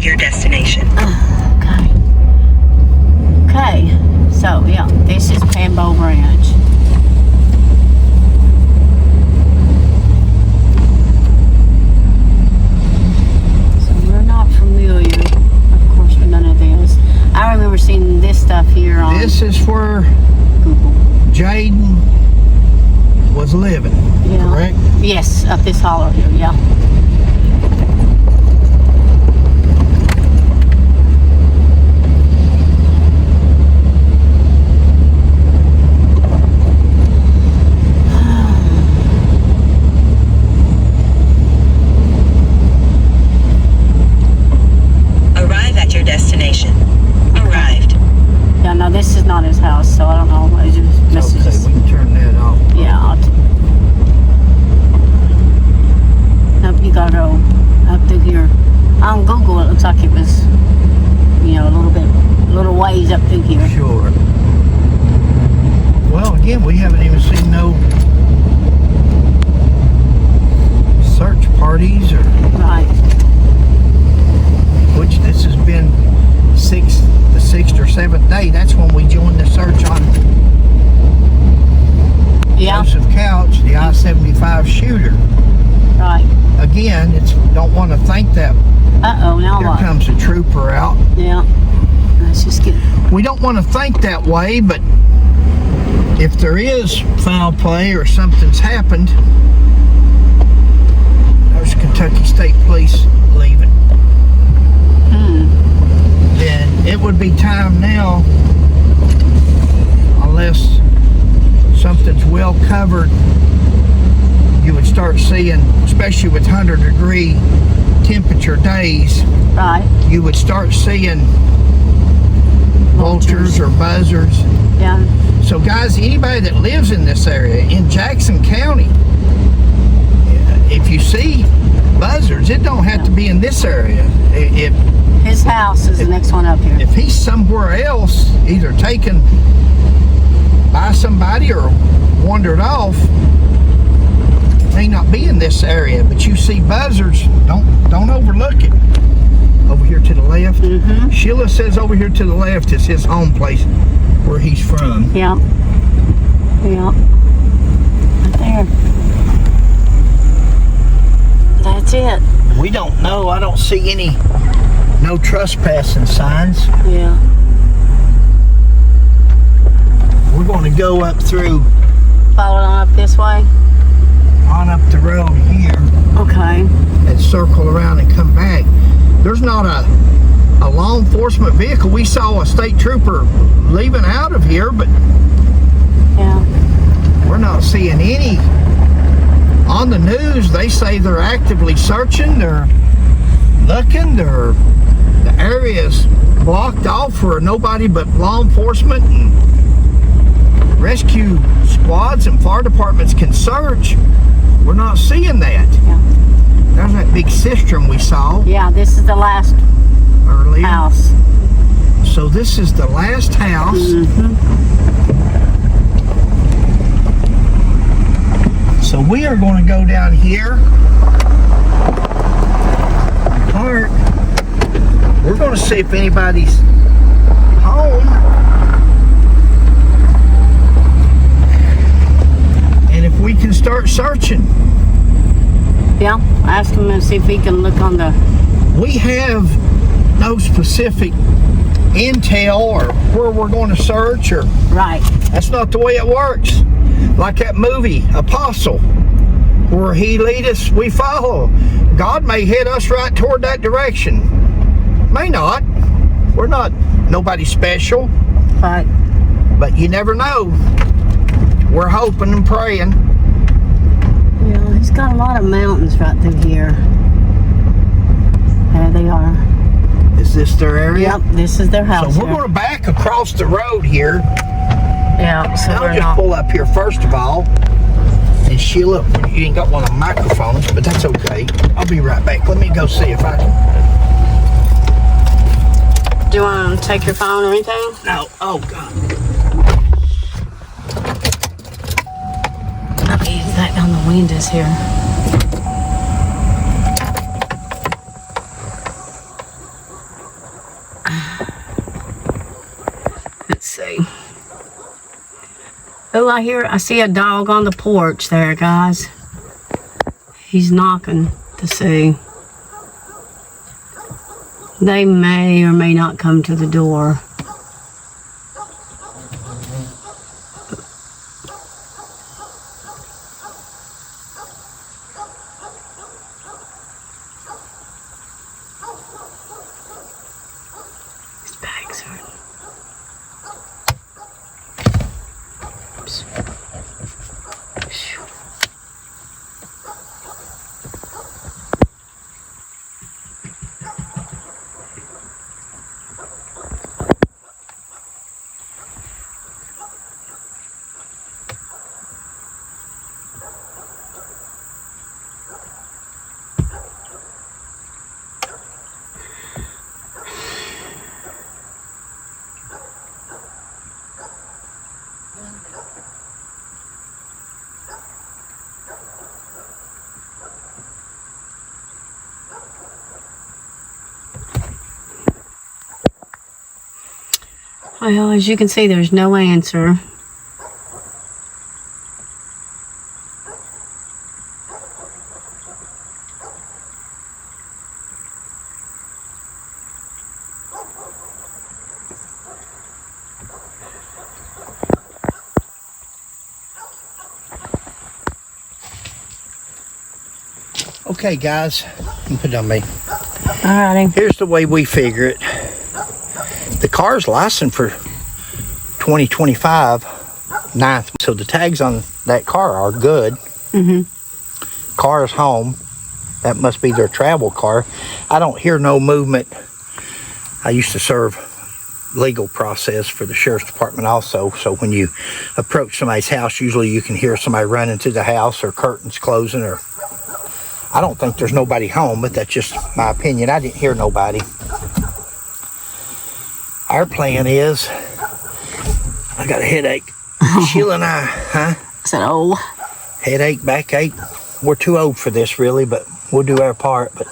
at your destination. Okay. Okay. So, yeah, this is Panbowl Branch. So, we're not familiar, of course, with none of this. I remember seeing this stuff here on This is where Google. Jayden was living, correct? Yes, up this hollow here, yeah. Arrive at your destination. Arrived. Yeah, no, this is not his house, so I don't know. It just messages. Okay, we can turn that off. Yeah, nope, you gotta go up through here. On Google, it looks like it was, you know, a little ways up through here. Sure. Well, again, we haven't even seen no search parties or Right. which this has been the sixth or seventh day. That's when we joined the search on Yeah. Joseph Couch, the I-75 shooter. Right. Again, don't want to think that Uh-oh, now here what? comes a trooper out. Yeah. Let's just get... We don't want to think that way, but if there is foul play or something's happened, there's Kentucky State Police leaving. Then it would be time now, unless something's well covered, you would start seeing, especially with 100-degree temperature days, Right. you would start seeing vultures or buzzards. Yeah. So guys, anybody that lives in this area, in Jackson County, if you see buzzards, it don't have to be in this area. His house is the next one up here. If he's somewhere else, either taken by somebody or wandered off, may not be in this area, but you see buzzards, don't overlook it. Over here to the left. Sheila says over here to the left is his home place where he's from. Yeah. Yeah. Right there. That's it. We don't know. I don't see no trespassing signs. Yeah. We're going to go up through, Follow it on up this way. on up the road here Okay. and circle around and come back. There's not a law enforcement vehicle. We saw a state trooper leaving out of here, but Yeah. we're not seeing any. On the news, they say they're actively searching, they're looking, the area's blocked off for nobody but law enforcement and rescue squads and fire departments can search. We're not seeing that. Yeah. There's that big cistern we saw Yeah, this is the last earlier. house. So this is the last house. So we are going to go down here, park. We're going to see if anybody's home. And if we can start searching. Yeah. Ask him and see if he can look on the... We have no specific intel or where we're going to search, or Right. that's not the way it works. Like that movie, Apostle, where he lead us, we follow. God may head us right toward that direction. May not. We're not nobody special, Right. but you never know. We're hoping and praying. Yeah, he's got a lot of mountains right through here. There they are. Is this their area? Yep, this is their house. So we're here. going to back across the road here. Yeah, so I'll we're just not... pull up here first of all. And Sheila, you ain't got one of the microphones, but that's okay. I'll be right back. Let me go see if I can. Do you want to take your phone or anything? No. Oh, God. Okay, that on the windows here. Oh, I see a dog on the porch there, guys. He's knocking to see. They may or may not come to the door. His bags are... Oops. Phew. Well, as you can see, there's no answer. Okay, guys, you put it on me. Alrighty. Here's the way we figure it. The car's licensed for 2025 9th, so the tags on that car are good. Car is home. That must be their travel car. I don't hear no movement. I used to serve legal process for the sheriff's department also, so when you approach somebody's house, usually you can hear somebody running to the house or curtains closing, or I don't think there's nobody home, but that's just my opinion. I didn't hear nobody. Our plan is, I got a headache. Sheila and I, I said, oh. Headache, backache. We're too old for this, really, but we'll do our part. But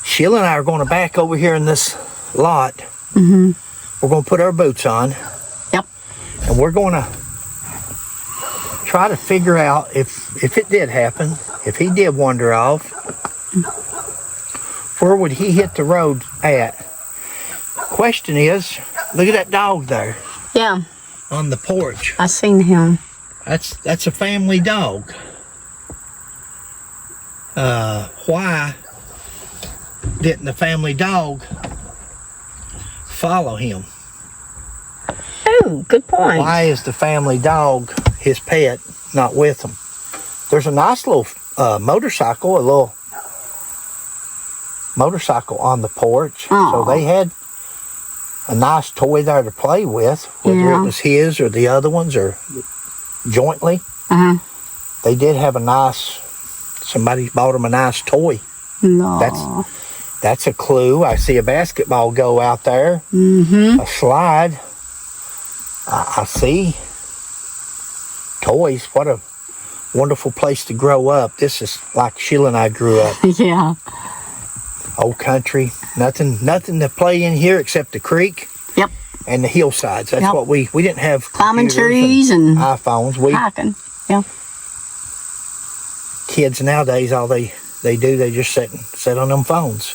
Sheila and I are going to back over here in this lot. We're going to put our boots on. Yep. And we're going to try to figure out if it did happen, if he did wander off, where would he hit the road at? Question is, look at that dog there. Yeah. On the porch. I seen him. That's a family dog. Why didn't the family dog follow him? Oh, good point. Why is the family dog, his pet, not with him? There's a nice little motorcycle, a little motorcycle on the porch. Aww. So they had a nice toy there to play with, whether it was his or the other ones or jointly. They did have a nice, somebody bought them a nice toy. No. That's a clue. I see a basketball go out there. A slide. I see toys. What a wonderful place to grow up. This is like Sheila and I grew up. Yeah. Old country. Nothing to play in here except the creek. Yep. And the hillsides. That's what we didn't have. Climbing trees and iPhones. hiking. Yeah. Kids nowadays, all they do, they just sit on them phones.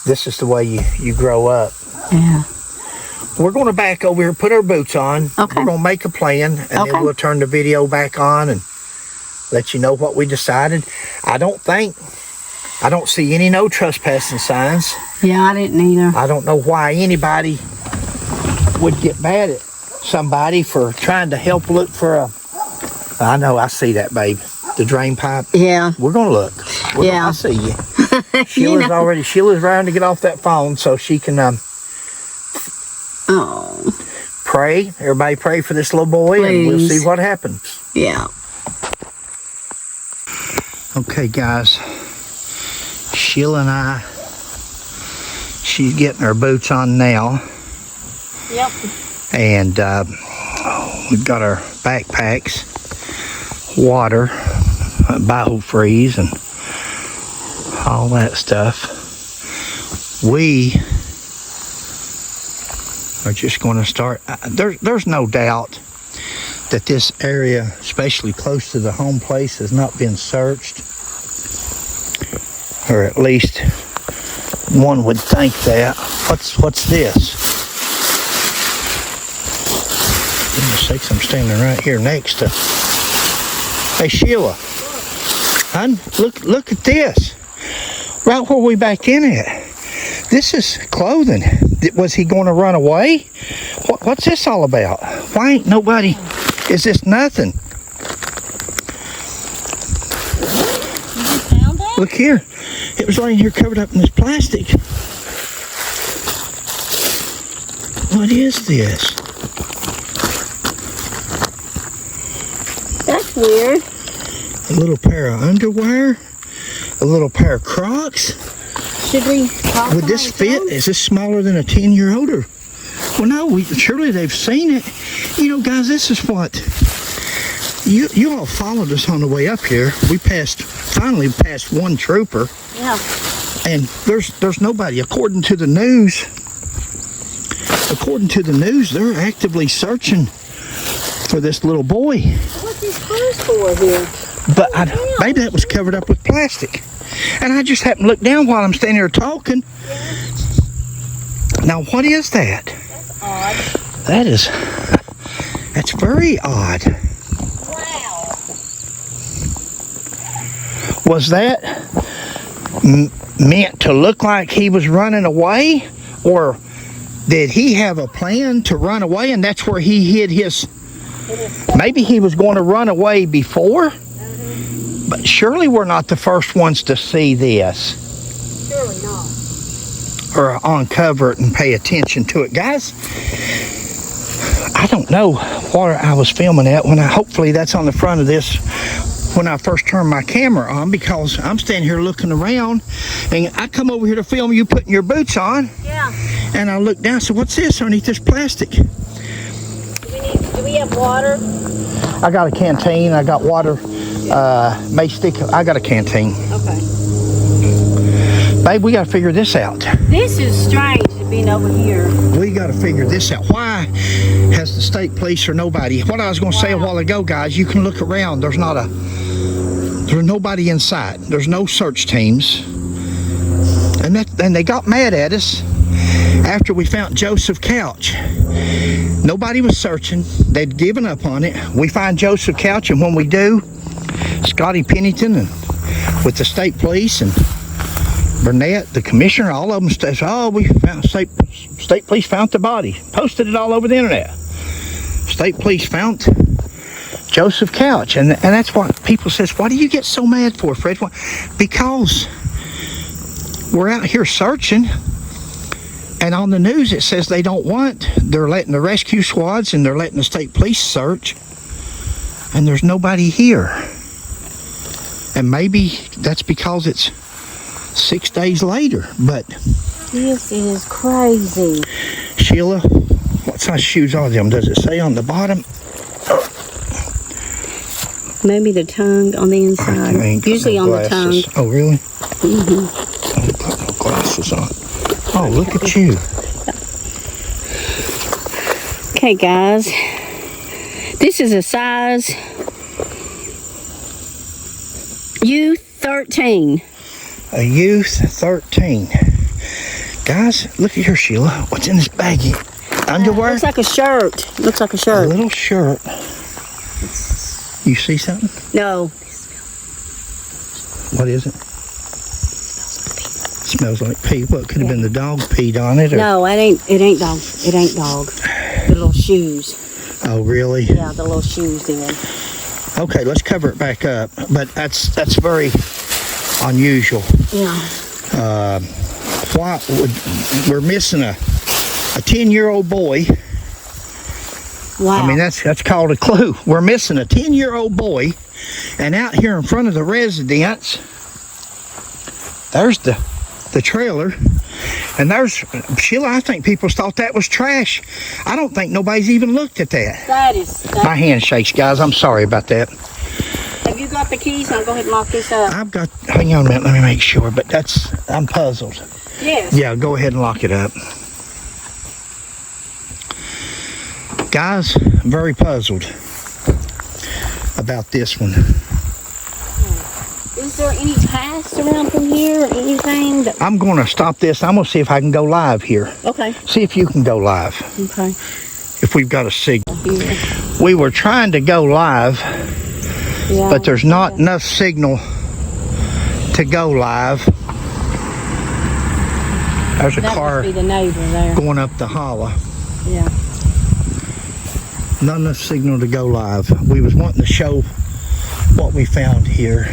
This is the way you grow up. Yeah. We're going to back over here, put our boots on. Okay. We're going to make a plan, and then we'll turn the video back on and let you know what we decided. I don't see any no trespassing signs. Yeah, I didn't either. I don't know why anybody would get mad at somebody for trying to help look for a... I know, I see that, babe. The drain pipe. Yeah. We're going to look. I see you. Sheila's trying to get off that phone so she can pray. Everybody pray for this little boy. Please. And we'll see what happens. Yeah. Okay, guys. Sheila and I, she's getting her boots on now. Yep. And we've got our backpacks, water, biofreeze, and all that stuff. We are just going to start. There's no doubt that this area, especially close to the home place, has not been searched. Or at least one would think that. What's this? Goodness sakes, I'm standing right here next to... Hey, Sheila. Hun, look at this. Right where we backed in at. This is clothing. Was he going to run away? What's this all about? Why ain't nobody... Is this nothing? You found that? Look here. It was laying here covered up in this plastic. What is this? That's weird. A little pair of underwear? A little pair of Crocs? Should we talk Would this fit? Is this smaller than a 10-year-old? Or? Well, no, surely they've seen it. You know, guys, this is what... You all followed us on the way up here. We finally passed one trooper. Yeah. And there's nobody. According to the news, they're actively searching for this little boy. What's his clothes for here? But maybe that was covered up with plastic. And I just happened to look down while I'm standing here talking. Now, what is that? That's odd. That's very odd. Wow. Was that meant to look like he was running away? Or did he have a plan to run away and that's where he hid his... Maybe he was going to run away before? But surely we're not the first ones to see this. Surely not. Or uncover it and pay attention to it. Guys, I don't know where I was filming at when hopefully that's on the front of this when I first turned my camera on, because I'm standing here looking around and I come over here to film you putting your boots on. Yeah. And I look down, so what's this underneath this plastic? Do we have water? I got a canteen, I got water, mace stick, I got a canteen. Okay. Babe, we got to figure this out. This is strange to being over here. We got to figure this out. Why has the state police or nobody? What I was going to say a while ago, guys, you can look around. There's nobody inside. There's no search teams. And they got mad at us after we found Joseph Couch. Nobody was searching. They'd given up on it. We find Joseph Couch, and when we do, Scotty Pennington and with the state police and Burnett, the commissioner, all of them says, oh, we found state police found the body. Posted it all over the internet. State police found Joseph Couch. And that's what people says, why do you get so mad for, Fred? Why? Because we're out here searching, and on the news it says they're letting the rescue squads and they're letting the state police search, and there's nobody here. And maybe that's because it's 6 days later, but... This is crazy. Sheila, what size shoes are them? Does it say on the bottom? Maybe the tongue on the inside. Usually on the tongue. Oh, really? Mm-hmm. I didn't put no glasses on. Oh, look at you. Okay, guys. This is a size U13. A youth 13. Guys, look at here, Sheila. What's in this baggie? Underwear? Looks like a shirt. Looks like a A shirt. little shirt. You see something? No. What is it? Smells like pee. What, could have been the dog peed on it? Or? No, it ain't dog. It ain't dog. The little shoes. Oh, really? Yeah, the little shoes did. Okay, let's cover it back up. But that's very unusual. Yeah. We're missing a 10-year-old boy. Wow. I mean, that's called a clue. We're missing a 10-year-old boy, and out here in front of the residence, there's the trailer, and there's Sheila. I think people thought that was trash. I don't think nobody's even looked at that. My hand shakes, guys. I'm sorry about that. Have you got the keys? I'll go ahead and lock this up. I've got. Hang on a minute. Let me make sure. But I'm puzzled. Yes. Yeah, go ahead and lock it up. Guys, I'm very puzzled. about this one. Is there any paths around from here or anything? I'm going to stop this. I'm going to see if I can go live here. Okay. See if you can go live. Okay. If we've got a signal. Yeah. We were trying to go live, Yeah. but there's not enough signal to go live. There's a That car must be the neighbor there. going up the hollow. Yeah. Not enough signal to go live. We was wanting to show what we found here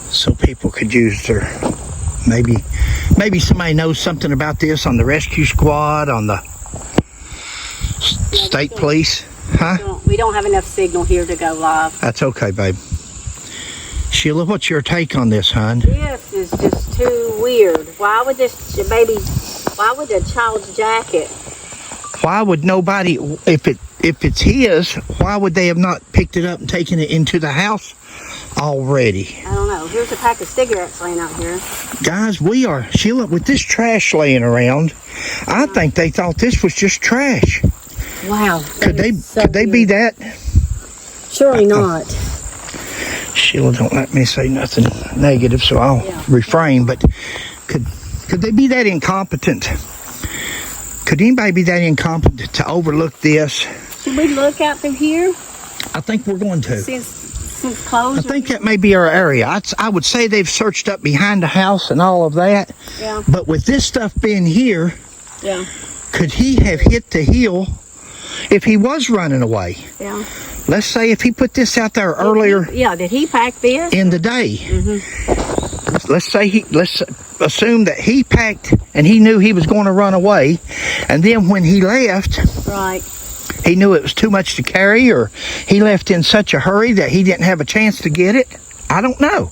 so people could use their, maybe somebody knows something about this on the rescue squad, on the state police. Huh? We don't have enough signal here to go live. That's okay, babe. Sheila, what's your take on this, hon? This is just too weird. Why would the child's jacket? Why would nobody, if it's his, why would they have not picked it up and taken it into the house already? I don't know. Here's a pack of cigarettes laying out here. Guys, Sheila, with this trash laying around, I think they thought this was just trash. Wow. Could they be that? Surely not. Sheila, don't let me say nothing negative, so I'll refrain, but could they be that incompetent? Could anybody be that incompetent to overlook this? Should we look out through here? I think we're going to. Since closed? I think that may be our area. I would say they've searched up behind the house and all of that. Yeah. But with this stuff being here, Yeah. could he have hit the hill if he was running away? Yeah. Let's say if he put this out there earlier Did he pack this? in the day. Mm-hmm. Let's assume that he packed and he knew he was going to run away, and then when he left, Right. he knew it was too much to carry, or he left in such a hurry that he didn't have a chance to get it. I don't know.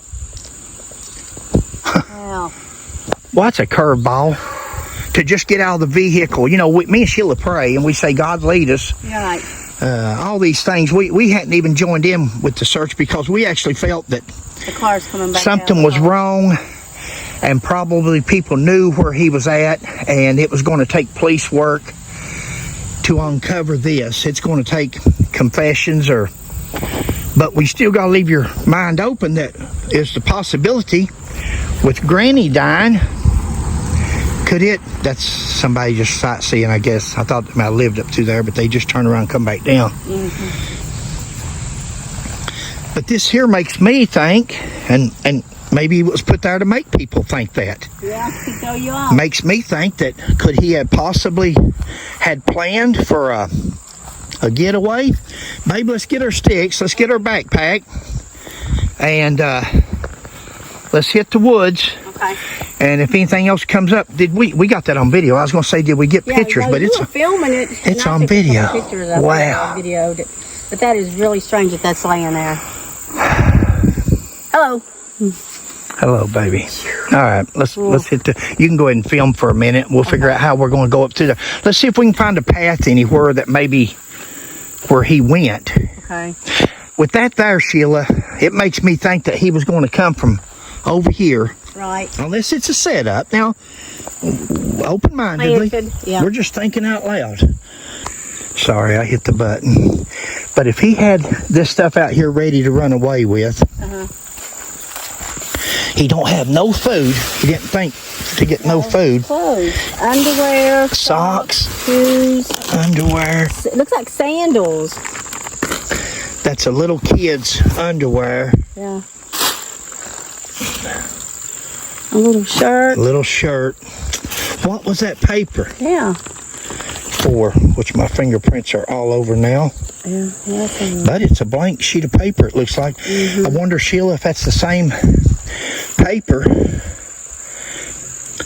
Wow. Well, that's a curveball. To just get out of the vehicle. You know, me and Sheila pray and we say, God lead us. Right. All these things. We hadn't even joined in with the search because we actually felt that The car's coming back. something was wrong, and probably people knew where he was at, and it was going to take police work to uncover this. It's going to take confessions, but we still got to leave your mind open that is the possibility with Granny dying. That's somebody just sightseeing, I guess. I thought they might have lived up to there, but they just turn around and come back down. Mm-hmm. But this here makes me think, and maybe it was put there to make people think that. Yeah, to throw you off. Makes me think that could he have possibly had planned for a getaway? Maybe let's get our sticks, let's get our backpack, and let's hit the woods. Okay. And if anything else comes up, we got that on video. I was going to say, did we get pictures? But it's filming it. it's on video. Wow. Videoed it. But that is really strange that that's laying there. Hello. Hello, baby. All right, let's hit you can go ahead and film for a minute. We'll figure out how we're going to go up to there. Let's see if we can find a path anywhere that maybe where he went. Okay. With that there, Sheila, it makes me think that he was going to come from over here. Right. Unless it's a setup. Now, open-mindedly, Yeah. we're just thinking out loud. Sorry, I hit the button. But if he had this stuff out here ready to run away with, he don't have no food. He didn't think to get no food. Clothes. Underwear. Socks. Shoes. Underwear. It looks like sandals. That's a little kid's underwear. Yeah. A little shirt. Little shirt. What was that paper Yeah. for? Which my fingerprints are all over now. Yeah. But it's a blank sheet of paper, it looks like. I wonder, Sheila, if that's the same paper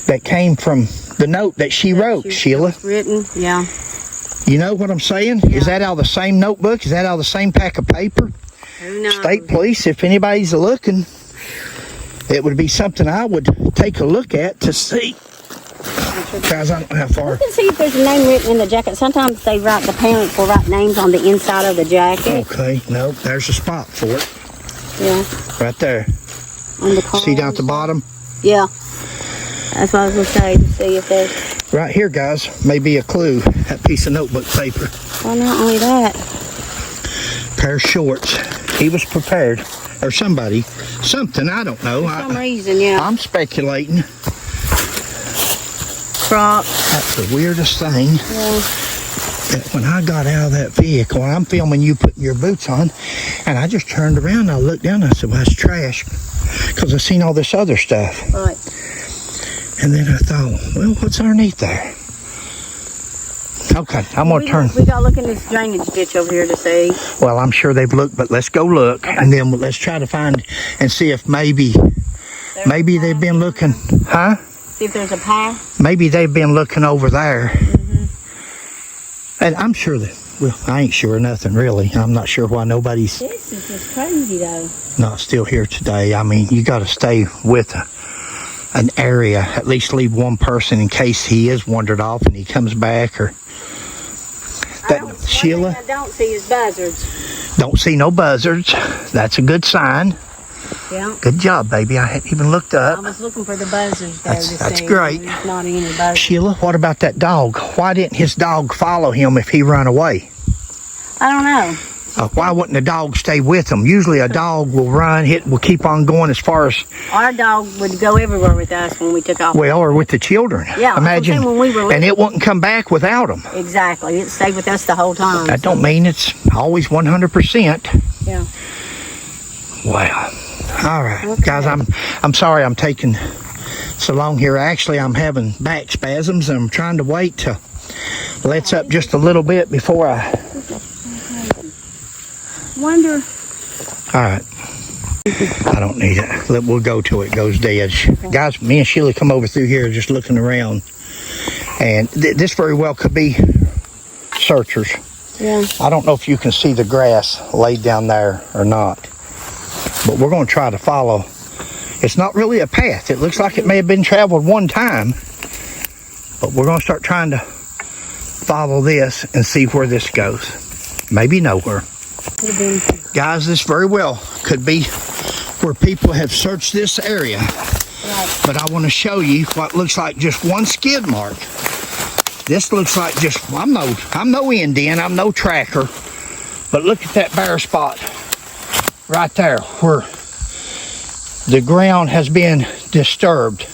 that came from the note that she wrote, Sheila. Written. Yeah. You know what I'm saying? Yeah. Is that out of the same notebook? Is that out of the same pack of paper? Who knows? State police, if anybody's looking, it would be something I would take a look at to see. Guys, I don't know how far. You can see if there's a name written in the jacket. Sometimes the parents will write names on the inside of the jacket. Okay, no, there's a spot for it. Yeah. Right there. On the car. See down at the bottom? Yeah. That's what I was going to say, to see if there's... Right here, guys, may be a clue. That piece of notebook paper. Well, not only that. pair of shorts. He was prepared. Or somebody. Something, I don't know. For some reason, yeah. I'm speculating. Crocs. That's the weirdest thing. Yeah. That when I got out of that vehicle, I'm filming you putting your boots on, and I just turned around and I looked down and I said, well, that's trash. Because I seen all this other stuff. Right. And then I thought, well, what's underneath there? Okay, I'm going to turn. We got to look in this drainage ditch over here to see. Well, I'm sure they've looked, but let's go look. Okay. And then let's try to find and see if maybe they've been looking. Huh? See if there's a path. Maybe they've been looking over there. And I'm sure that, well, I ain't sure of nothing really. I'm not sure why nobody's This is just crazy, though. not still here today. I mean, you got to stay with an area, at least leave one person in case he is wandered off and he comes back. Or that Sheila, One thing I don't see is buzzards. don't see no buzzards. That's a good sign. Yeah. Good job, baby. I hadn't even looked I up. was looking for the buzzards there to That's see. great. There's not any buzzards. Sheila, what about that dog? Why didn't his dog follow him if he ran away? I don't know. Why wouldn't the dog stay with him? Usually a dog will run, will keep on going as far as, Our dog would go everywhere with us when we took off. well, or with the children. Yeah, Imagine. when we were And it wouldn't come back without him. Exactly. It stayed with us the whole time. That don't mean it's always 100%. Yeah. Wow. All right, Okay. guys, I'm sorry I'm taking so long here. Actually, I'm having back spasms and I'm trying to wait to lets up just a little bit before I... Wonder. All right. I don't need it. We'll go till it goes dead. Guys, me and Sheila come over through here just looking around. And this very well could be searchers. Yeah. I don't know if you can see the grass laid down there or not. But we're going to try to follow. It's not really a path. It looks like it may have been traveled one time. But we're going to start trying to follow this and see where this goes. Maybe nowhere. Guys, this very well could be where people have searched this area. Right. But I want to show you what looks like just one skid mark. This looks like just, I'm no Indian, I'm no tracker. But look at that bare spot right there where the ground has been disturbed.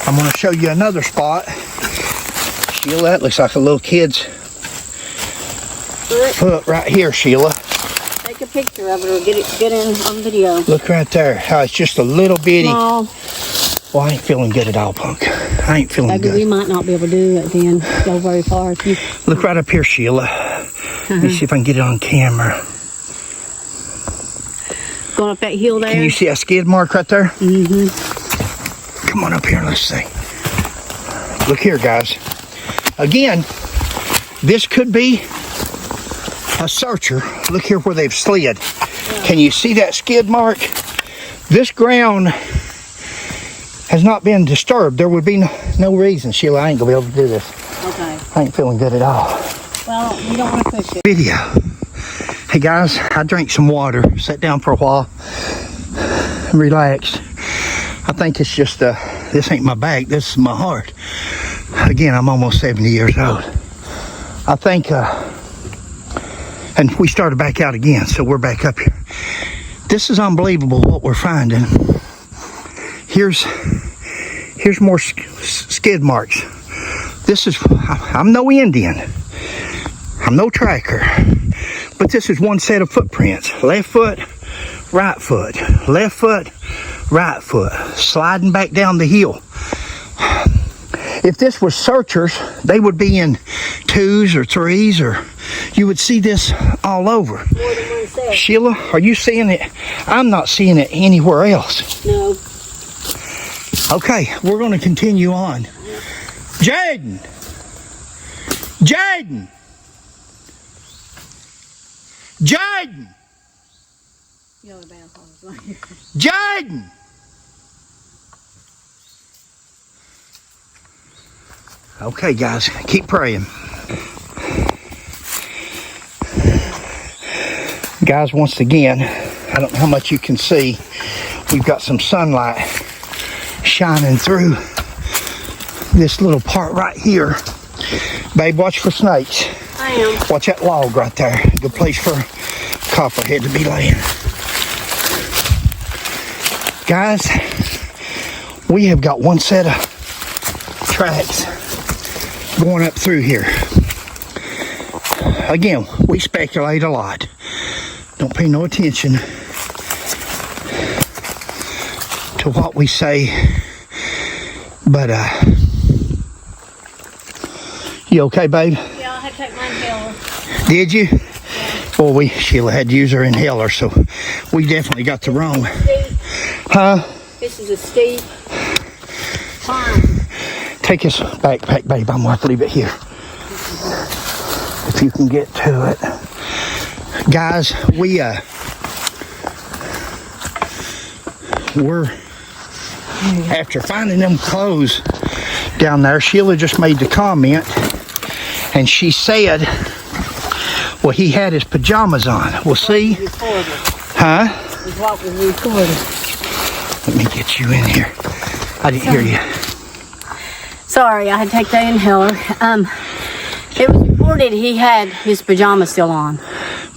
I'm going to show you another spot. Sheila, that looks like a little kid's foot right here, Sheila. Take a picture of it or get in on video. Look right there. How it's just a little bitty. Small. Well, I ain't feeling good at all, punk. I ain't feeling Maybe we good. might not be able to do it then. Go very far. If you... Look right up here, Sheila. Let me see if I can get it on camera. Going up that hill there. Can you see a skid mark right there? Mm-hmm. Come on up here and let's see. Look here, guys. Again, this could be a searcher. Look here where they've slid. Yeah. Can you see that skid mark? This ground has not been disturbed. There would be no reason. Sheila, I ain't gonna be able to do this. Okay. I ain't feeling good at all. Well, you don't want to push it. Video. Hey guys, I drank some water, sat down for a while, and relaxed. I think it's just, this ain't my back, this is my heart. Again, I'm almost 70 years old. I think, and we started back out again, so we're back up here. This is unbelievable what we're finding. Here's more skid marks. This is, I'm no Indian. I'm no tracker. But this is one set of footprints. Left foot, right foot. Left foot, right foot. Sliding back down the hill. If this was searchers, they would be in 2s or 3s, or you would see this all over. More than one set. Sheila, are you seeing it? I'm not seeing it anywhere else. No. Okay, we're going to continue on. Jayden! Jayden! Jayden! Jayden! Okay, guys, keep praying. Guys, once again, I don't know how much you can see. We've got some sunlight shining through this little part right here. Babe, watch for snakes. I am. Watch that log right there. Good place for copperhead to be laying. Guys, we have got one set of tracks going up through here. Again, we speculate a lot. Don't pay no attention to what we say. But, you okay, babe? Yeah, I had to take my inhaler. Did you? Well, Sheila had to use her inhaler, so we definitely got the wrong. Huh? This is a steep climb. Take his backpack, babe. I'm going to leave it here. If you can get to it. Guys, we're after finding them clothes down there. Sheila just made the comment, and she said, well, he had his pajamas on. We'll see. Huh? Is what was recorded. Let me get you in here. I didn't hear you. Sorry, I had to take the inhaler. It was reported he had his pajamas still on.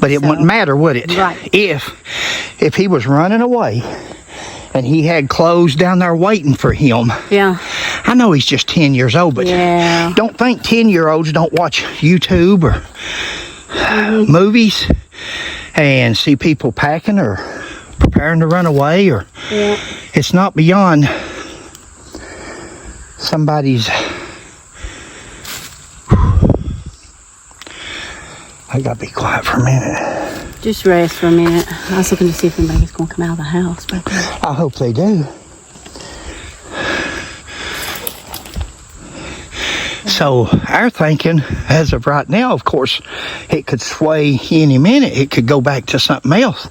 But it wouldn't matter, would it? Right. If he was running away and he had clothes down there waiting for him. Yeah. I know he's just 10 years old, but don't think 10-year-olds don't watch YouTube or movies and see people packing or preparing to run away, or it's not beyond somebody's. I gotta be quiet for a minute. Just rest for a minute. I was looking to see if anybody's going to come out of the house. But I hope they do. So our thinking, as of right now, of course, it could sway any minute. It could go back to something else.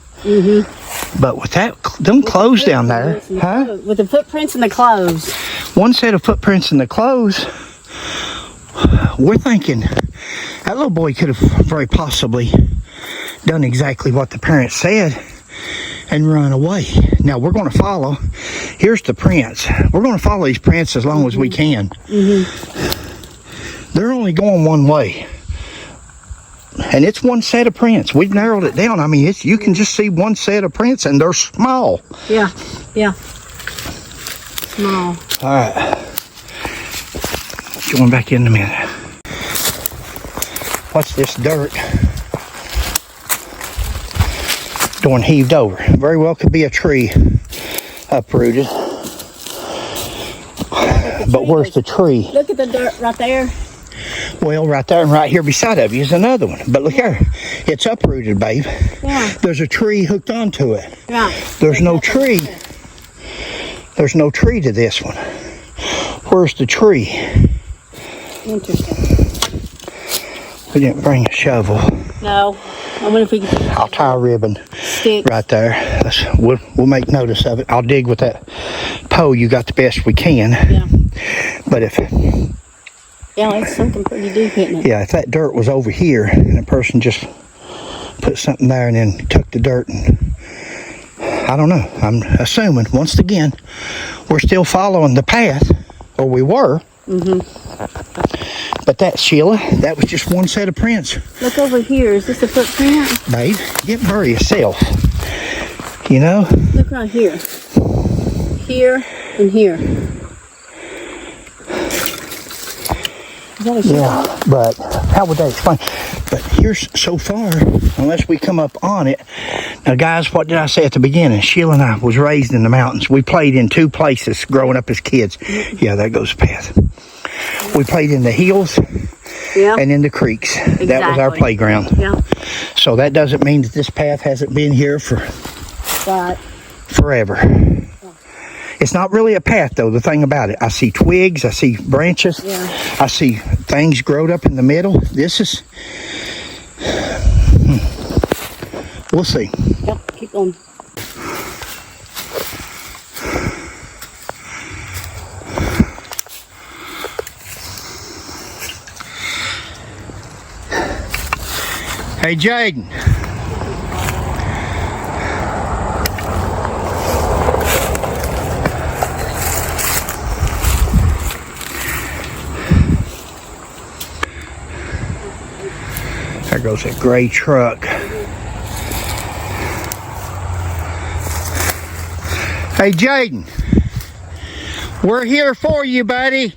But with them clothes down there, huh? With the footprints and the clothes. One set of footprints in the clothes. We're thinking that little boy could have very possibly done exactly what the parents said and run away. Now we're going to follow. Here's the prints. We're going to follow these prints as long as we can. They're only going one way. And it's one set of prints. We've narrowed it down. I mean, you can just see one set of prints, and they're small. Yeah. Small. All right. Going back in a minute. What's this dirt? Doing heaved over. Very well could be a tree uprooted. But where's the tree? Look at the dirt right there. Well, right there and right here beside of you is another one. But look here. It's uprooted, babe. Yeah. There's a tree hooked onto it. Yeah. There's no tree. There's no tree to this one. Where's the tree? Interesting. We didn't bring a shovel. No. I wonder if we can. I'll tie a ribbon Sticks. right there. We'll make notice of it. I'll dig with that pole you got the best we can. Yeah. But if it's something pretty deep, isn't it? yeah, if that dirt was over here and a person just put something there and then took the dirt, and I don't know. I'm assuming once again we're still following the path, or we were. But that, Sheila, that was just one set of prints. Look over here. Is this a footprint? Babe, get her yourself. You know? Look right here. Here and here. Is that a shoe? Yeah, but how would that explain? But here's so far, unless we come up on it. Now, guys, what did I say at the beginning? Sheila and I was raised in the mountains. We played in two places growing up as kids. Yeah, there goes the path. We played in the hills and in the creeks. Exactly. That was our playground. Yeah. So that doesn't mean that this path hasn't been here for forever. It's not really a path, though, the thing about it. I see twigs, I see branches, I see things growed up in the middle. This is... We'll see. Yep, keep going. Hey, Jayden. There goes that gray truck. Hey, Jayden. We're here for you, buddy.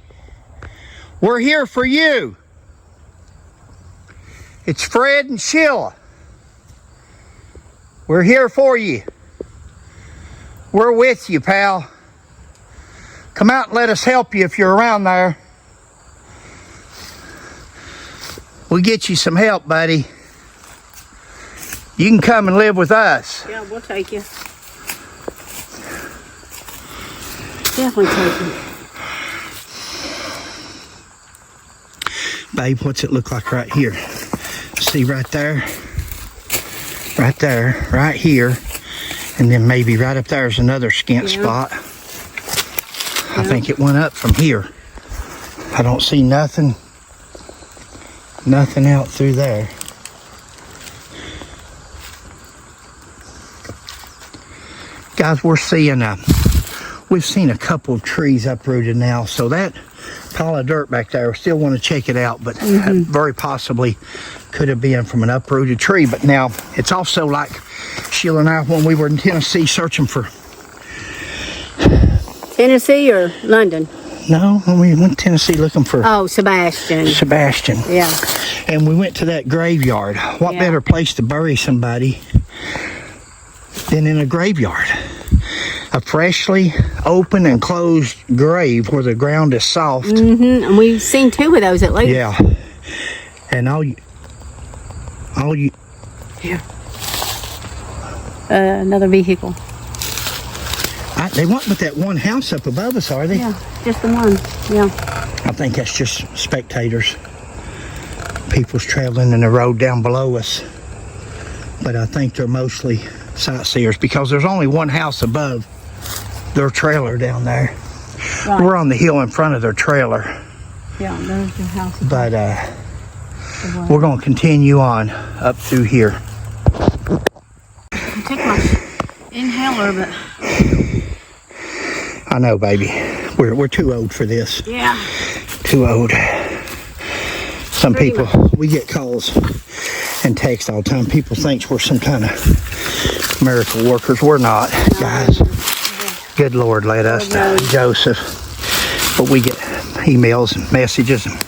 We're here for you. It's Fred and Sheila. We're here for you. We're with you, pal. Come out and let us help you if you're around there. We'll get you some help, buddy. You can come and live with us. Yeah, we'll take you. Definitely take you. Babe, what's it look like right here? See right there? Right there, right here. And then maybe right up there's another skint spot. I think it went up from here. I don't see nothing out through there. Guys, we've seen a couple of trees uprooted now, so that pile of dirt back there, we still want to check it out, but very possibly could have been from an uprooted tree. But now it's also like Sheila and I, when we were in Tennessee searching for... Tennessee or London? No, when we went to Tennessee looking for... Oh, Sebastian. Yeah. And we went to that graveyard. What better place to bury somebody than in a graveyard? A freshly open and closed grave where the ground is soft. And we've seen 2 of those at least. Yeah. And all you... Here. Another vehicle. They weren't but that one house up above us, are they? Yeah, just the one. Yeah. I think that's just spectators. People's traveling in the road down below us. But I think they're mostly sightseers because there's only one house above their trailer down there. Right. We're on the hill in front of their trailer. Yeah, there's the house. But we're going to continue on up through here. I took my inhaler, but... I know, baby. We're too old for this. Yeah. Too old. Some people, we get calls and texts all the time. People think we're some kind of miracle workers. We're not, guys. Good Lord led us to Joseph. But we get emails and messages and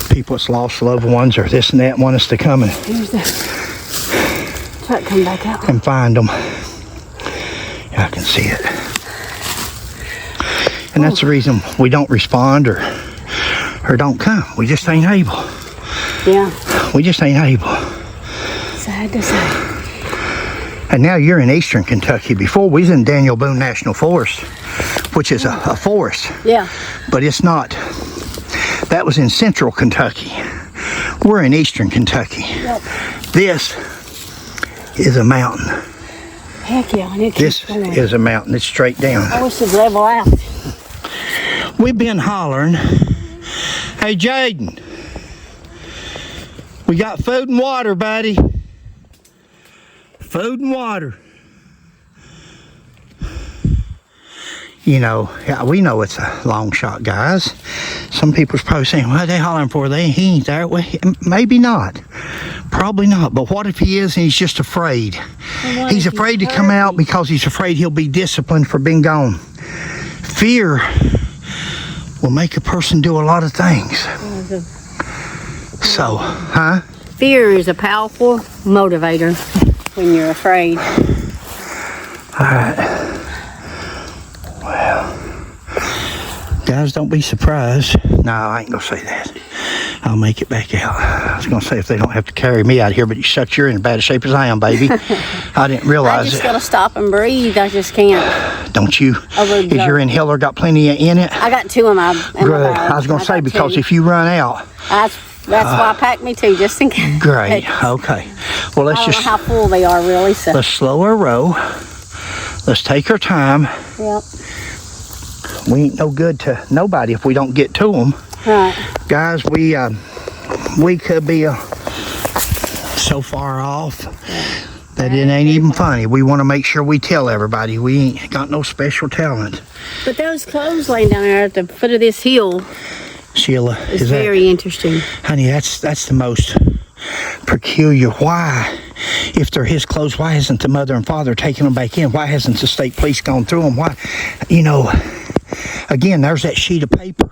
people that's lost loved ones or this and that want us to come and Here's the truck come back out. And find them. I can see it. And that's the reason we don't respond or don't come. We just ain't able. Yeah. We just ain't able. Sad to say. And now you're in eastern Kentucky. Before we was in Daniel Boone National Forest, which is a forest. Yeah. But it's not. That was in central Kentucky. We're in eastern Kentucky. Yep. This is a mountain. Heck yeah. And This is a mountain. It's straight down. I wish it'd level out. We've been hollering. Hey, Jayden. We got food and water, buddy. Food and water. You know, yeah, we know it's a long shot, guys. Some people's probably saying, what are they hollering for? He ain't there. Well, maybe not. Probably not. But what if he is and he's just afraid? He's afraid to come out because he's afraid he'll be disciplined for being gone. Fear will make a person do a lot of things. So, huh? Fear is a powerful motivator when you're afraid. All right. Well, guys, don't be surprised. No, I ain't gonna say that. I'll make it back out. I was gonna say if they don't have to carry me out here, but you're in as bad a shape as I am, baby. I didn't realize I just gotta stop and breathe. I just can't. Don't you? Is your inhaler got plenty in it? I got 2 in my Good. I was gonna say because 2. if you run out. That's why I packed me 2, just in case. Great. Okay. Well, let's I don't just. know how full they are, really. So. Let's slow our row. Let's take our time. Yep. We ain't no good to nobody if we don't get to them. Right. Guys, we could be so far off that it ain't even funny. We want to make sure we tell everybody we ain't got no special talent. But those clothes laying down there at the foot of this hill Sheila, is very interesting. Honey, that's the most peculiar. Why, if they're his clothes, why hasn't the mother and father taken them back in? Why hasn't the state police gone through them? Why, you know, again, there's that sheet of paper.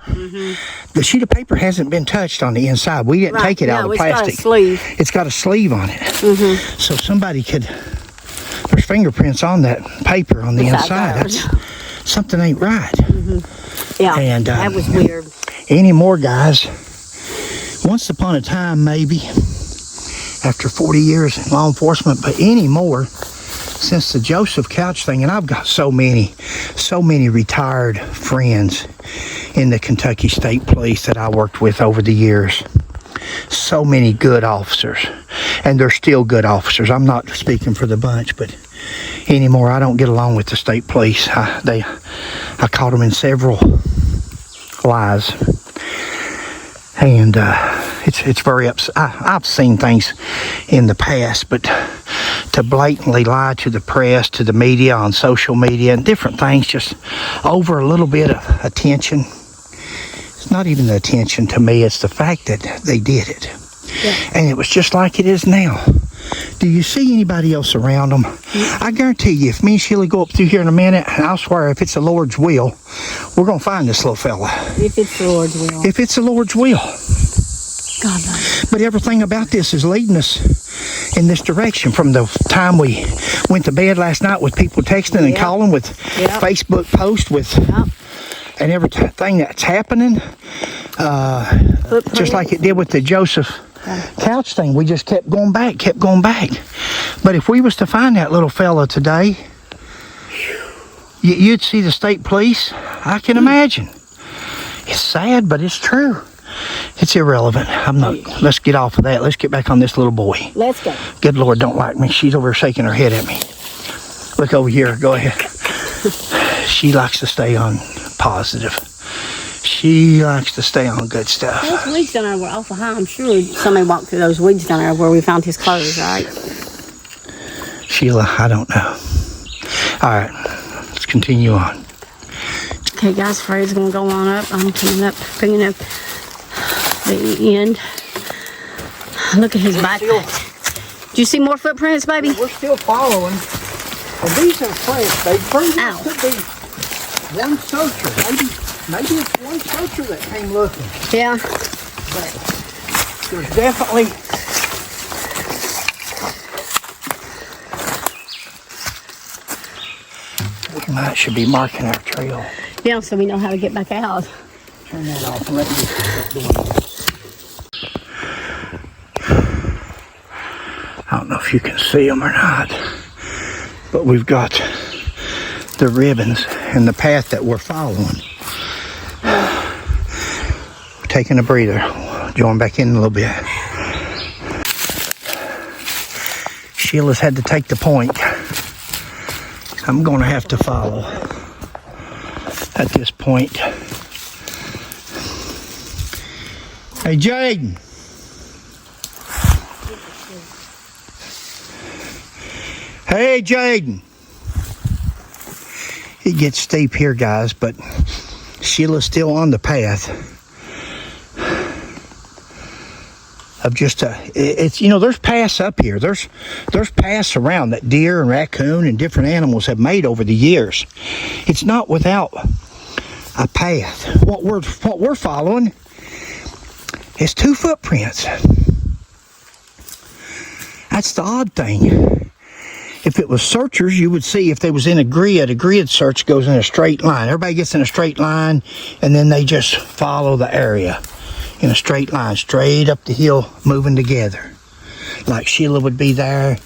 The sheet of paper hasn't been touched on the inside. We didn't take it out of the plastic. It's got a sleeve. It's got a sleeve on it. So somebody could, there's fingerprints on that paper on the inside. That's, something ain't right. Yeah, and that was weird. Any more, guys? Once upon a time, maybe, after 40 years in law enforcement, but any more since the Joseph Couch thing, and I've got so many retired friends in the Kentucky State Police that I worked with over the years. So many good officers, and they're still good officers. I'm not speaking for the bunch, but anymore, I don't get along with the state police. I caught them in several lies, and it's very upset. I've seen things in the past, but to blatantly lie to the press, to the media, on social media, and different things, just over a little bit of attention. It's not even the attention to me, it's the fact that they did it. And it was just like it is now. Do you see anybody else around them? I guarantee you, if me and Sheila go up through here in a minute, and I'll swear, if it's the Lord's will, we're going to find this little fella. If it's the Lord's will. If it's the Lord's will. God knows. But everything about this is leading us in this direction. From the time we went to bed last night with people texting and calling, with Facebook posts, with and everything that's happening, just like it did with the Joseph Couch thing. We just kept going back. But if we was to find that little fella today, you'd see the state police. I can imagine. It's sad, but it's true. It's irrelevant. Let's get off of that. Let's get back on this little boy. Let's go. Good Lord, don't like me. She's over here shaking her head at me. Look over here. Go ahead. She likes to stay on positive. She likes to stay on good stuff. Those weeds down there were awful high. I'm sure somebody walked through those weeds down there where we found his clothes, right? Sheila, I don't know. All right, let's continue on. Okay, guys, Fred's going to go on up. I'm picking up the end. Look at his backpack. Do you see more footprints, baby? We're still following. And these are prints. They prove it could be one searcher. Maybe it's one searcher that came looking. Yeah. But there's definitely... We might should be marking our trail. Yeah, so we know how to get back out. Turn that off and let me start doing this. I don't know if you can see them or not, but we've got the ribbons and the path that we're following. We're taking a breather. Join back in a little bit. Sheila's had to take the point. I'm going to have to follow at this point. Hey, Jayden. Hey, Jayden. It gets steep here, guys, but Sheila's still on the path of just it's, you know, there's paths up here. There's paths around that deer and raccoon and different animals have made over the years. It's not without a path. What we're following is two footprints. That's the odd thing. If it was searchers, you would see if they was in a grid search goes in a straight line. Everybody gets in a straight line, and then they just follow the area in a straight line, straight up the hill, moving together. Like Sheila would be there,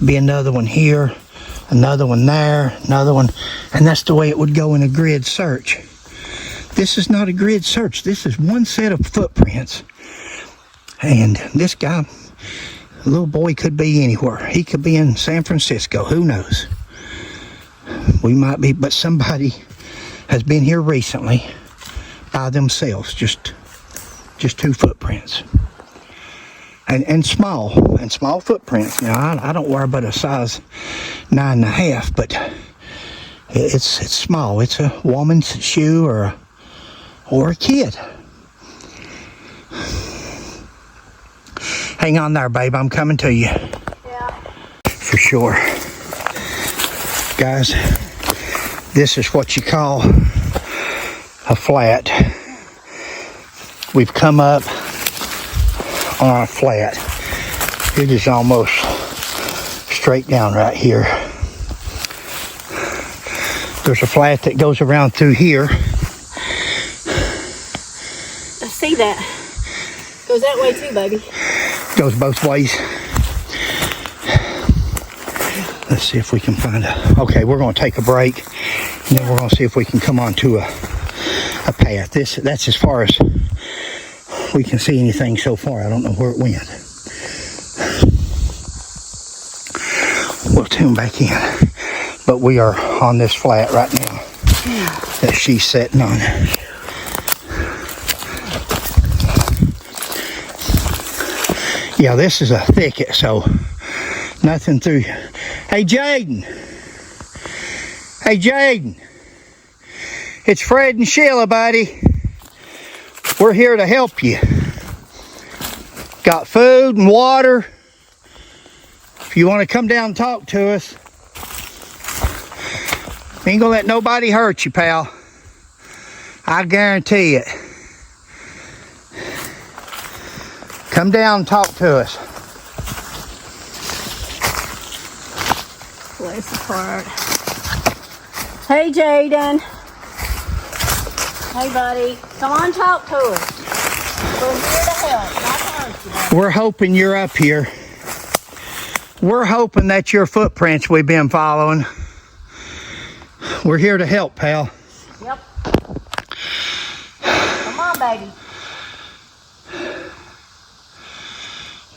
be another one here, another one there, another one, and that's the way it would go in a grid search. This is not a grid search. This is one set of footprints. And this guy, little boy, could be anywhere. He could be in San Francisco. Who knows? We might be, but somebody has been here recently by themselves. Just two footprints. And small footprints. Now, I don't wear but a size 9.5, but it's small. It's a woman's shoe or a kid. Hang on there, babe. I'm coming to you. Yeah. For sure. Guys, this is what you call a flat. We've come up on a flat. It is almost straight down right here. There's a flat that goes around through here. I see that. Goes that way too, baby. Goes both ways. Let's see if we can find a... Okay, we're going to take a break. And then we're going to see if we can come onto a path. That's as far as we can see anything so far. I don't know where it went. We'll tune back in. But we are on this flat right now that she's sitting on. Yeah, this is a thicket, so nothing through. Hey, Jayden. Hey, Jayden. It's Fred and Sheila, buddy. We're here to help you. Got food and water. If you want to come down and talk to us. Ain't gonna let nobody hurt you, pal. I guarantee it. Come down and talk to us. Bless his heart. Hey, Jayden. Hey, buddy. Come on, talk to us. We're here to help, not to hurt you, buddy. We're hoping you're up here. We're hoping that's your footprints we've been following. We're here to help, pal. Yep. Come on, baby.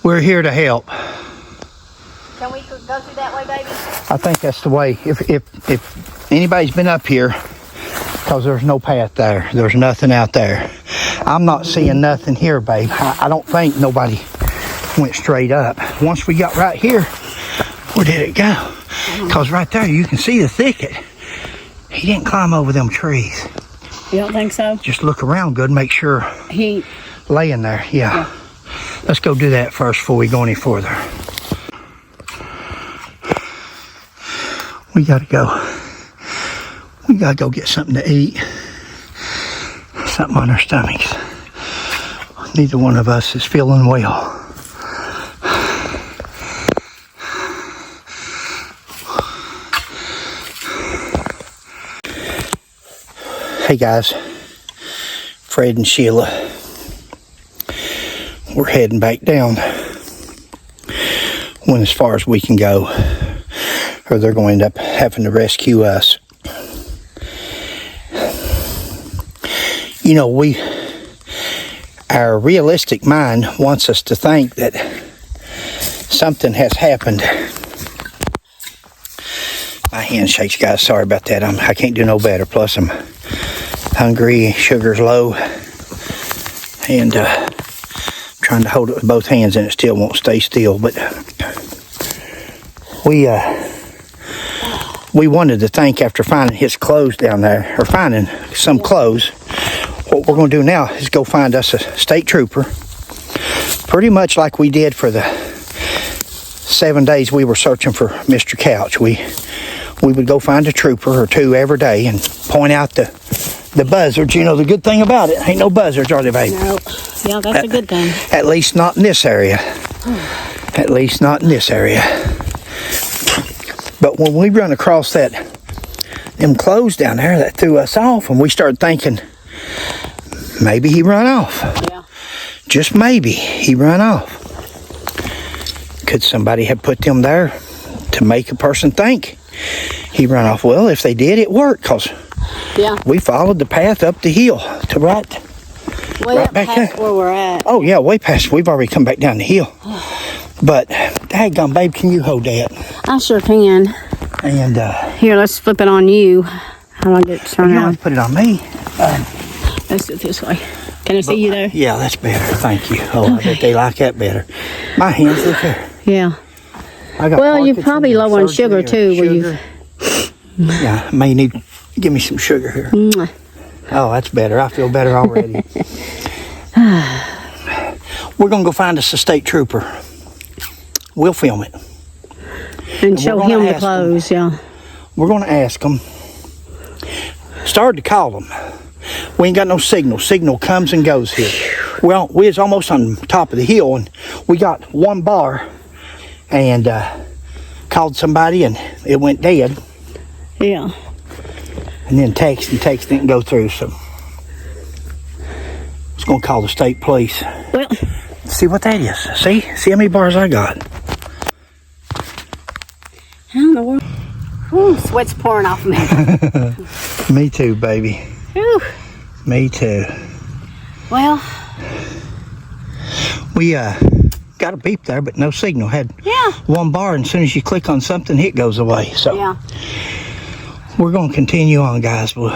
We're here to help. Can we go through that way, baby? I think that's the way. If anybody's been up here, because there's no path there. There's nothing out there. I'm not seeing nothing here, babe. I don't think nobody went straight up. Once we got right here, where did it go? Because right there, you can see the thicket. He didn't climb over them trees. You don't think so? Just look around good, make sure He laying there. Yeah. Let's go do that first before we go any further. We gotta go. We gotta go get something to eat. Something on our stomachs. Neither one of us is feeling well. Hey guys, Fred and Sheila, we're heading back down. Went as far as we can go, or they're going to end up having to rescue us. You know, our realistic mind wants us to think that something has happened. My hand shakes, guys. Sorry about that. I can't do no better. Plus, I'm hungry, sugar's low, and trying to hold it with both hands and it still won't stay still. But we wanted to think after finding his clothes down there, or finding some clothes, what we're going to do now is go find us a state trooper, pretty much like we did for the 7 days we were searching for Mr. Couch. We would go find a trooper or two every day and point out the buzzards. You know, the good thing about it, ain't no buzzards, are they, babe? No. Yeah, that's a good thing. At least not in this area. At least not in this area. But when we run across them clothes down there, that threw us off, and we started thinking, maybe he run off. Yeah. Just maybe he run off. Could somebody have put them there to make a person think he run off? Well, if they did, it worked, because we followed the path up the hill to way right up back past there. where we're at. Oh yeah, way past. We've already come back down the hill. But daggone, babe, can you hold that? I sure can. And Here, let's flip it on you. How do I get it turned you around? want to put it on me? Let's do it this way. Can I see you there? Yeah, that's better. Thank you. Oh, I bet they like that better. My hands, look there. Yeah. I got Well, you're Parkinson's probably and low on surgery sugar too. or Will you? sugar. Yeah, I may need. Give me some sugar here. Mwah. Oh, that's better. I feel better already. We're going to go find us a state trooper. We'll film it. And show him the clothes, yeah. We're going to ask them. Started to call them. We ain't got no signal. Signal comes and goes here. Well, we was almost on top of the hill, and we got one bar, and called somebody, and it went dead. Yeah. And then text didn't go through, so I was going to call the state police. Well, See what that is. See how many bars I got. how in the world? Ooh, sweat's pouring off me. Me too, baby. Whew. Me too. Well, We got a beep there, but no signal. Had yeah. one bar, and as soon as you click on something, it goes away. So Yeah. we're going to continue on, guys. We'll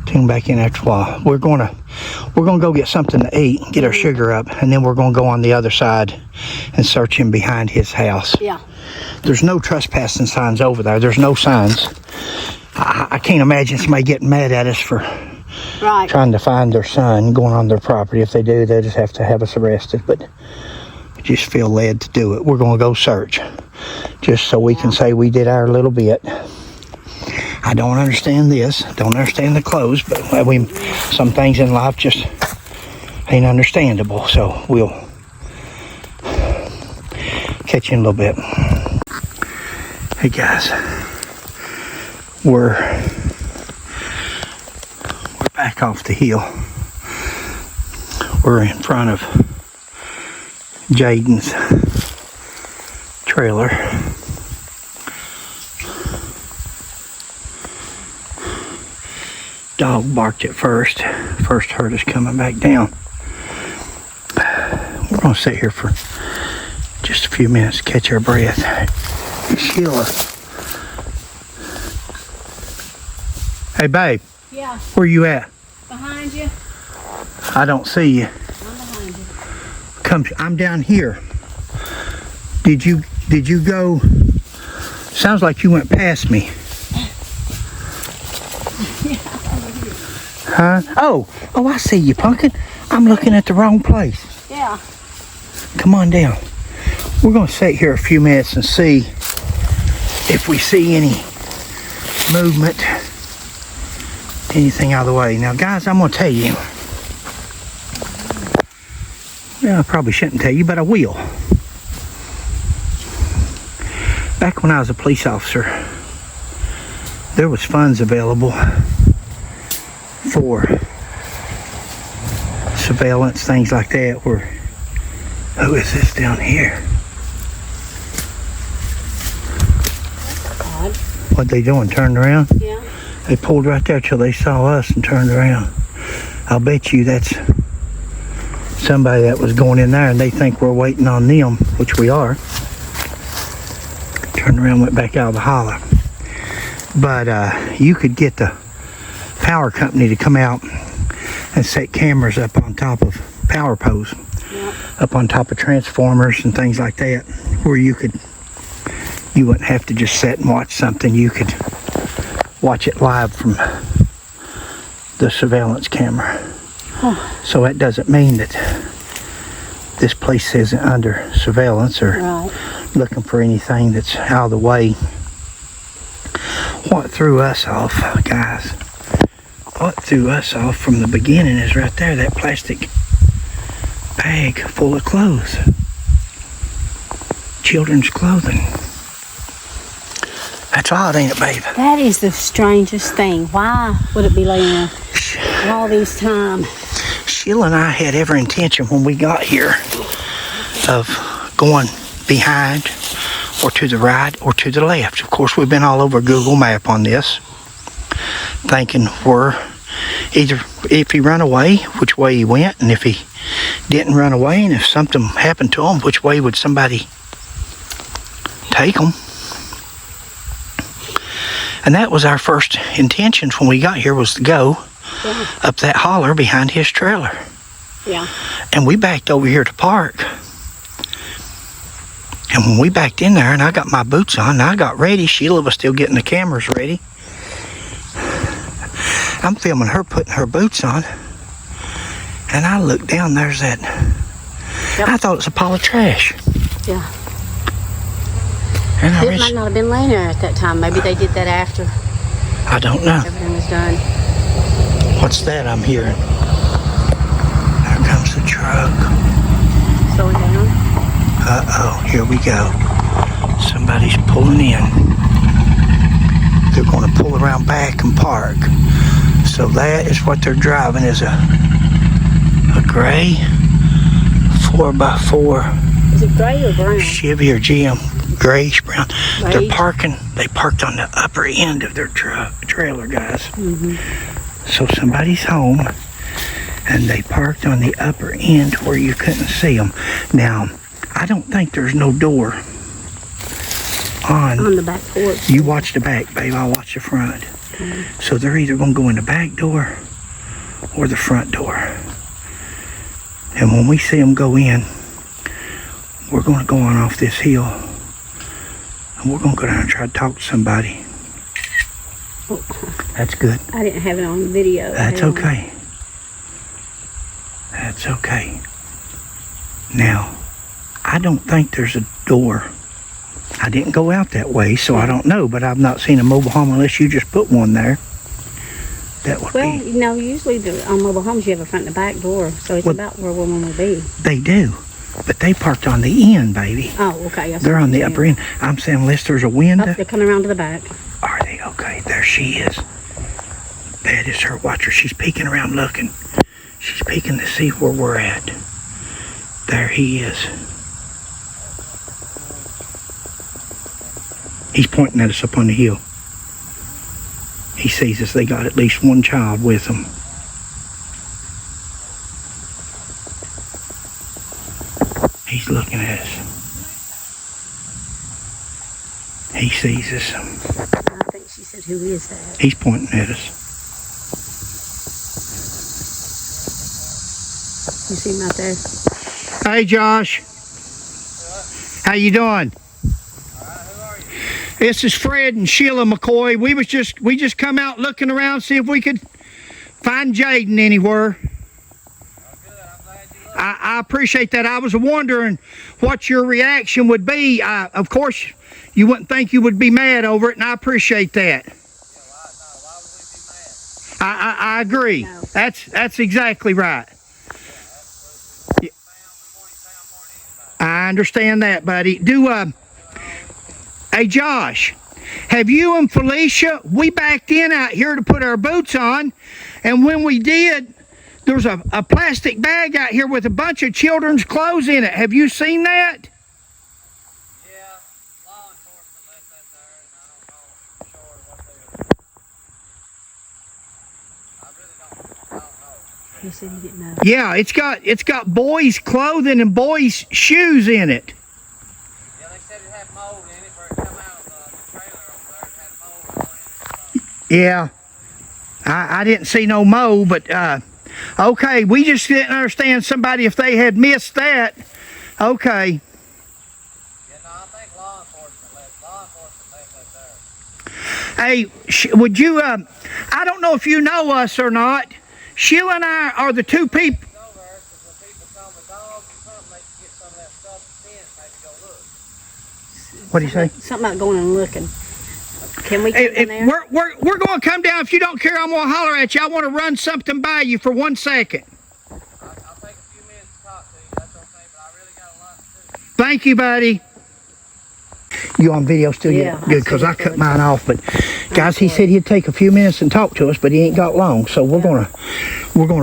tune back in after a while. We're gonna go get something to eat, get our sugar up, and then we're gonna go on the other side and search him behind his house. Yeah. There's no trespassing signs over there. There's no signs. I can't imagine somebody getting mad at us for Right. trying to find their son going on their property. If they do, they just have to have us arrested. But we just feel led to do it. We're going to go search just so we can say we did our little bit. I don't understand this. Don't understand the clothes, but some things in life just ain't understandable. So we'll catch you in a little bit. Hey guys, we're back off the hill. We're in front of Jayden's trailer. Dog barked at first heard us coming back down. We're going to sit here for just a few minutes to catch our breath. Sheila. Hey babe, Yeah. where you at? Behind you. I don't see you. I'm behind you. Come, I'm down here. Did you go? Sounds like you went past me. Huh? Oh, I see you, pumpkin. I'm looking at the wrong place. Yeah. Come on down. We're gonna sit here a few minutes and see if we see any movement, anything out of the way. Now, guys, I'm gonna tell you. Well, I probably shouldn't tell you, but I will. Back when I was a police officer, there was funds available for surveillance, things like that. Who is this down here? Odd. What they doing? Turned around? Yeah. They pulled right there till they saw us and turned around. I'll bet you that's somebody that was going in there and they think we're waiting on them, which we are. Turned around, went back out of the holler. But you could get the power company to come out and set cameras up on top of power poles, up on top of transformers and things like that, where you wouldn't have to just sit and watch something. You could watch it live from the surveillance camera. So that doesn't mean that this place isn't under surveillance or looking for anything that's out of the way. What threw us off, guys, what threw us off from the beginning is right there, that plastic bag full of clothes. Children's clothing. That's odd, ain't it, babe? That is the strangest thing. Why would it be laying there all this time? Sheila and I had every intention when we got here of going behind or to the right or to the left. Of course, we've been all over Google Map on this, thinking we're either, if he ran away, which way he went, and if he didn't run away, and if something happened to him, which way would somebody take him? And that was our first intentions when we got here, was to go up that holler behind his trailer. Yeah. And we backed over here to park. And when we backed in there and I got my boots on and I got ready, Sheila was still getting the cameras ready. I'm filming her putting her boots on. And I looked down, there's that. Yep. I thought it was a pile of trash. Yeah. And It might not have been laying there at that time. Maybe they did that after I don't know. everything was done. What's that I'm hearing? There comes the truck. Slowing down. Uh-oh, here we go. Somebody's pulling in. They're going to pull around back and park. So that is what they're driving, is a gray 4x4 Is it gray or brown? Chevy or GM, grayish brown. Gray. They parked on the upper end of their trailer, guys. So somebody's home, and they parked on the upper end where you couldn't see them. Now, I don't think there's no door on the back porch. You watch the back, babe. I'll watch the front. So they're either going to go in the back door or the front door. And when we see them go in, we're going to go on off this hill, and we're going to go down and try to talk to somebody. Oh, That's good. I didn't have it on video. That's okay. That's okay. Now, I don't think there's a door. I didn't go out that way, so I don't know, but I've not seen a mobile home unless you just put one there. That would Well, be. you know, usually on mobile homes you have a front and a back door, so it's about where one will be. They do, but they parked on the end, baby. Oh, okay. Yes, They're on the upper end. I'm saying unless there's a window. Oh, they're coming around to the back. Are they? Okay, there she is. That is her. Watch her. She's peeking around looking. She's peeking to see where we're at. There he is. He's pointing at us up on the hill. He sees us. They got at least one child with them. He's looking at us. He sees us. I think she said, "Who is that?" He's pointing at us. You see him out there? Hey, Josh. How you doing? This is Fred and Sheila McCoy. We just come out looking around, see if we could find Jayden anywhere. I appreciate that. I was wondering what your reaction would be. Of course, you wouldn't think you would be mad over it, and I appreciate that. I agree. No. That's exactly right. I understand that, buddy. Hey, Josh, have you and Felicia, we backed in out here to put our boots on, and when we did, there's a plastic bag out here with a bunch of children's clothes in it. Have you seen that? Yeah, law enforcement left that there, and I don't know for sure what they were. I really don't know. He said he didn't know. Yeah, it's got boys' clothing and boys' shoes in it. Yeah, they said it had mold in it, where it come out of the trailer over there, it had mold all in it. Yeah, I didn't see no mold, but okay, we just didn't understand somebody if they had missed that. Okay. Yeah, no, I think law enforcement left that there. Hey, would you, I don't know if you know us or not. Sheila and I are the two people. It's over there, because when people come with dogs or something, they can get some of that stuff in, maybe go look. What do you say? Something about going and looking. Can we get in there? We're going to come down. If you don't care, I'm going to holler at you. I want to run something by you for 1 second. I'll take a few minutes to talk to you, that's okay, but I really got a lot to do. Thank you, buddy. You on video still? Yeah, Good, because I cut mine off. But guys, he said he'd take a few minutes and talk to us, but he ain't got long. So we're gonna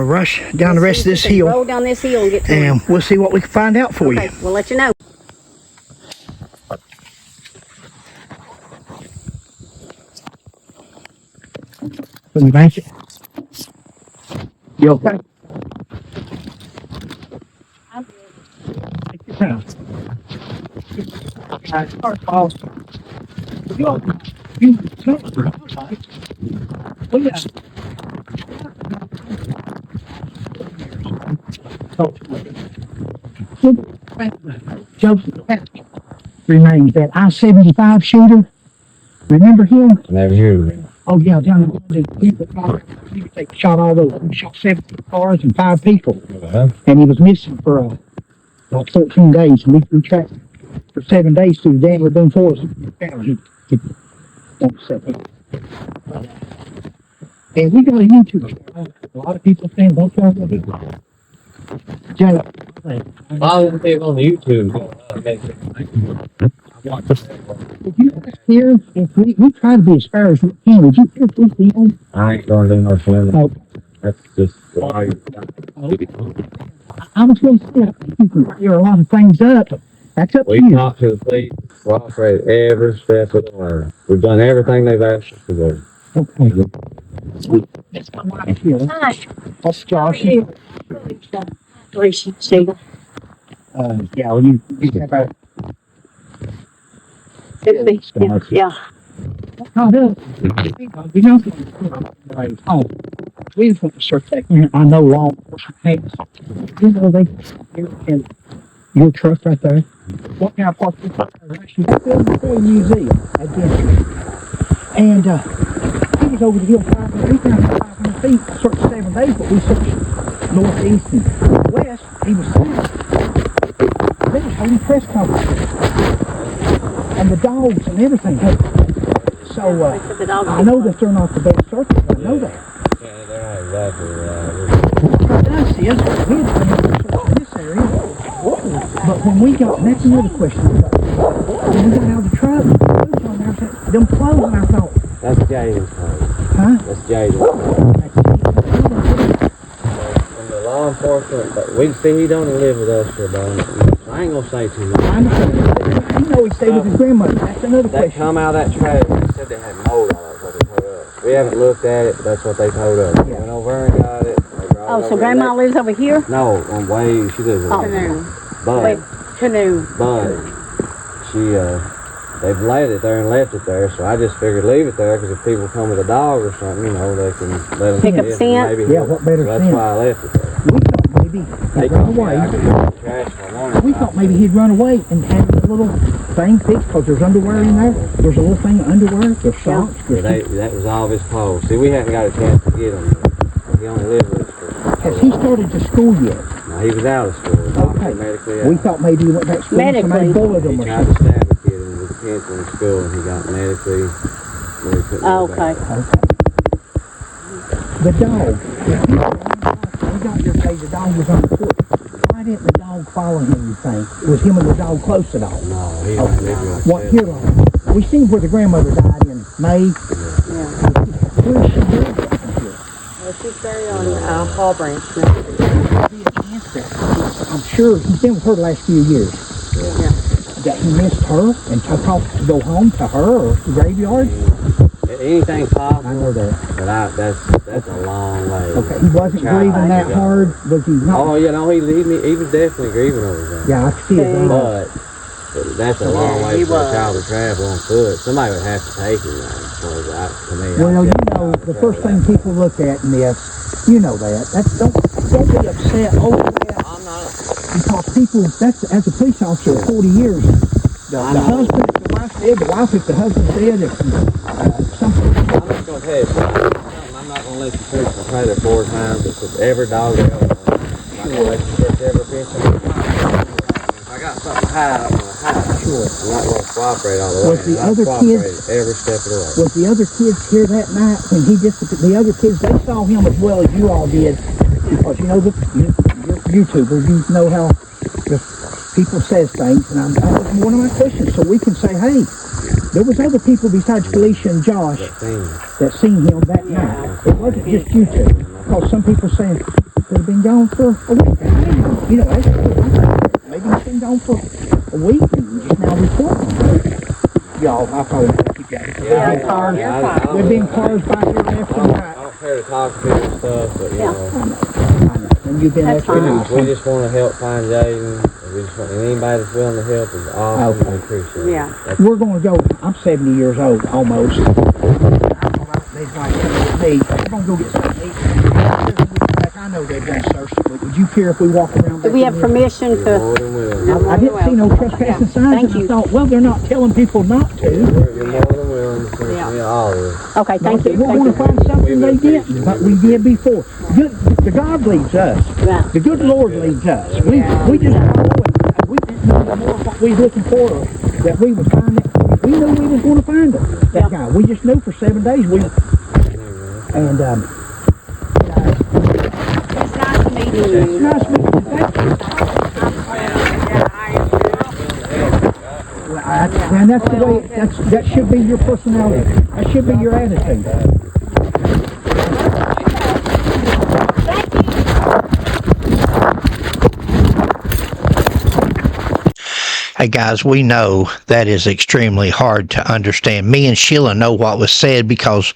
rush down the rest of this hill. Roll down this hill and get to him. And we'll see what we can find out for Okay, you. we'll let you know. Let me bank it. You okay? I'm Take your time. Start calls. You Look at Joseph remains that I-75 shooter. Remember him? Never heard of him. Oh yeah, down in people they shot all those, shot 7 cars and 5 people, and he was missing for like 14 days. And we tracked for 7 days through the Denver Boone Forest. And we got a YouTube channel. A lot of people saying don't try to do it. Jay, A lot of them people on YouTube. would you care if we try to be as fair as we can? Would you care if we see them? I ain't gonna do no swimming. Oh, That's just why. I was going to say, you can clear a lot of things up. That's up to We you. talked to the police, cooperated every step of the way. We've done everything they've asked us to do. Okay. Let's come right here. Hi. That's Josh. Alicia, Sheila. Yeah, well, you have a Yeah. caught up. We don't right home. We just want to start taking, I know law enforcement has, you know, they, in your truck right there. What kind of park this right there? Actually, McCoy Museum at Denver. And, he was over the hill 500, we found 500 feet, searched 7 days, but we searched northeast and west, he was south. They was holding press conferences. And the dogs and everything. So, I know that they're not the best searchers, I know that. Yeah, they're not exactly right. What us is, we had been in this area, but when we got, and that's another question, when we got out of the truck, them clothes, and I thought, That's Jayden's home. huh? That's Jayden. And the law enforcement, but we see he don't live with us for about, I ain't gonna say too much. I understand. You know he stayed with his grandmother, that's another They question. come out of that trailer, they said they had mold on it, what they told us. We haven't looked at it, but that's what they told us. We went over and got it. They brought it Oh, so over Grandma and lives over here? No, on Wade, she lives Oh, on no. But, Canoe. she, they've laid it there and left it there, so I just figured leave it there, because if people come with a dog or something, you know, they can let them Pick up see it, scent? maybe Yeah, what better so that's scent? why I left it there. We thought maybe They he'd run told me away. I could go to the trash if I wanted. We thought maybe he'd run away and have a little thing fixed, because there's underwear in there. There's a little thing of underwear, there's socks. Yeah, that was all of his post. See, we hadn't got a chance to get him. He only lived with us for... Has he started to school yet? No, he was out of school. The doctor Okay. medically We out. thought maybe he went back to school and somebody Medically. bullied He him or tried to something. stab a kid in his pencil in school, and he got medically... where he couldn't go Okay. back. Okay. The dog. We got your place, the dog was on the foot. Why didn't the dog follow him, you think? Was him and the dog close at all? No, he don't live with us. What, here long? We seen where the grandmother died in May. Where is she buried? She's buried on Panbowl Branch Road. I'm sure he's been with her the last few years. That he missed her and took off to go home to her or the graveyard. Anything's I possible, know that. but that's a long way. Okay, he wasn't grieving that hard. Was he not? Oh, you know, he was definitely grieving over that. Yeah, I see it. But that's a long way for a child to travel on foot. Somebody would have to take him there. To me, Well, you know, the first thing people look at in this, you know that. Don't be upset over that. I'm not. Because people, that's, as a police officer, 40 years, the husband, if the wife's dead, the wife, if the husband's dead, if something. I'm just going to tell you something. I'm not going to let you search the trailer 4 times. It's with every dog they own. I'm not going to let you search every fence. If I got something to hide, I'm going to hide. Sure. I'm not going to cooperate all the way. Was the I'm other cooperating kids- every step of the way. Was the other kids here that night when he disappeared? The other kids, they saw him as well as you all did. Because you know, you're YouTubers, you know how the people says things. And that was one of my questions. So we can say, hey, there was other people besides Felicia and Josh that seen him that night. It wasn't just you two. Because some people saying, he could have been gone for a week. You know, maybe he's been gone for a week and just now reporting. Y'all, I probably won't keep that. There've been cars back here left and right. I don't care to talk to people and stuff, but you know. And you've been That's extra fine. nice. We just want to help find Jayden. We just want, and anybody that's willing to help is awesome. Okay. We appreciate it. Yeah. That's We're going to go, I'm 70 years old, almost. They're going to go get something to eat. I know they've done search, but would you care if we walk around? Do we have permission you're to? more than willing. I didn't see no trespassing signs, Thank and I you. thought, well, they're not telling people not to. You're more than willing to search Yeah. Yeah, all this. Okay, thank you. We're going to find something they didn't, but we did before. The God leads us. Yeah. The good Lord leads us. We just follow it. We didn't know the more what we was looking for, that we would find it. We knew we was going to find it. That guy. We just knew for 7 days. And It's nice to meet you. it's nice meeting you. Thank you. And that's the way. That should be your personality. That should be your attitude. Hey guys, we know that is extremely hard to understand. Me and Sheila know what was said because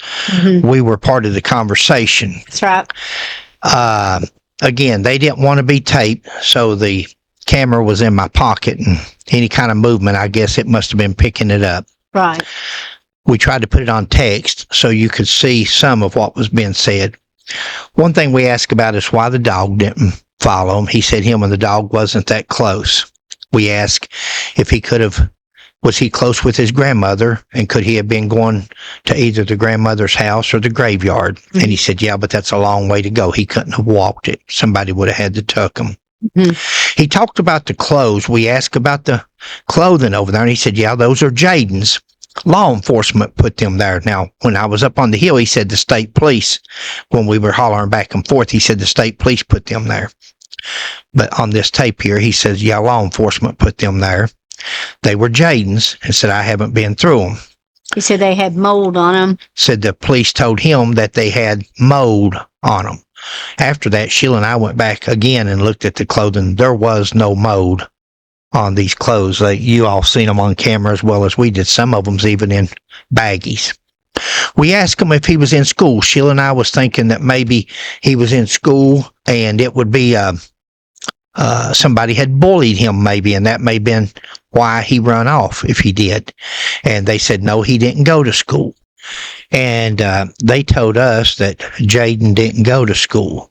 we were part of the conversation. That's right. Again, they didn't want to be taped, so the camera was in my pocket, and any kind of movement, I guess it must have been picking it up. Right. We tried to put it on text so you could see some of what was being said. One thing we asked about is why the dog didn't follow him. He said him and the dog wasn't that close. We asked if he was he close with his grandmother, and could he have been going to either the grandmother's house or the graveyard? Mm-hmm. And he said, yeah, but that's a long way to go. He couldn't have walked it. Somebody would have had to tuck him. Mm-hmm. He talked about the clothes. We asked about the clothing over there, and he said, yeah, those are Jayden's. Law enforcement put them there. Now, when I was up on the hill, he said the state police, when we were hollering back and forth, he said the state police put them there. But on this tape here, he says, yeah, law enforcement put them there. They were Jayden's, and said, I haven't been through them. He said they had mold on them. Said the police told him that they had mold on them. After that, Sheila and I went back again and looked at the clothing. There was no mold on these clothes. You all seen them on camera as well as we did. Some of them's even in baggies. We asked him if he was in school. Sheila and I was thinking that maybe he was in school and it would be somebody had bullied him maybe, and that may have been why he run off if he did. And they said, no, he didn't go to school. And they told us that Jayden didn't go to school.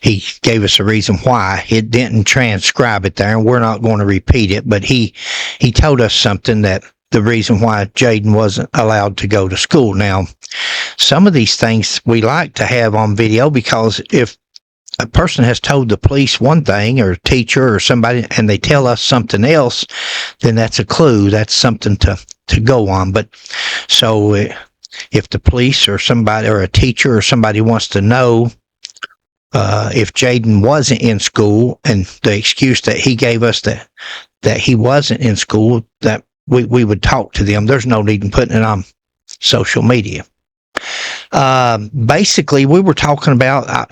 He gave us a reason why. It didn't transcribe it there, and we're not going to repeat it, but he told us something, that the reason why Jayden wasn't allowed to go to school. Now, some of these things we like to have on video, because if a person has told the police one thing, or a teacher or somebody, and they tell us something else, then that's a clue. That's something to go on. But so if the police or somebody, or a teacher or somebody wants to know if Jayden wasn't in school, and the excuse that he gave us that he wasn't in school, that we would talk to them. There's no need in putting it on social media. Basically, we were talking about, I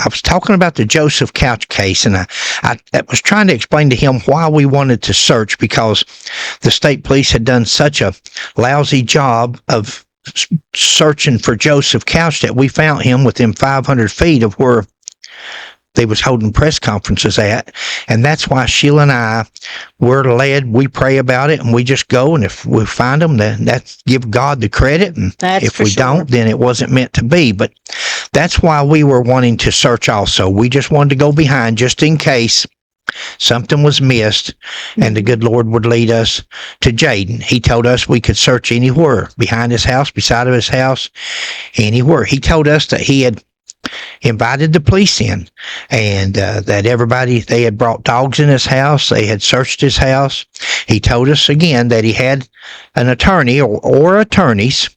was talking about the Joseph Couch case, and I was trying to explain to him why we wanted to search, because the state police had done such a lousy job of searching for Joseph Couch that we found him within 500 feet of where they was holding press conferences at. And that's why Sheila and I were led. We pray about it, and we just go, and if we find them, then that's give God the credit, and if we don't, then it wasn't meant to be. But that's why we were wanting to search also. We just wanted to go behind, just in case something was missed, and the good Lord would lead us to Jayden. He told us we could search anywhere, behind his house, beside of his house, anywhere. He told us that he had invited the police in, and that everybody, they had brought dogs in his house, they had searched his house. He told us again that he had an attorney or attorneys,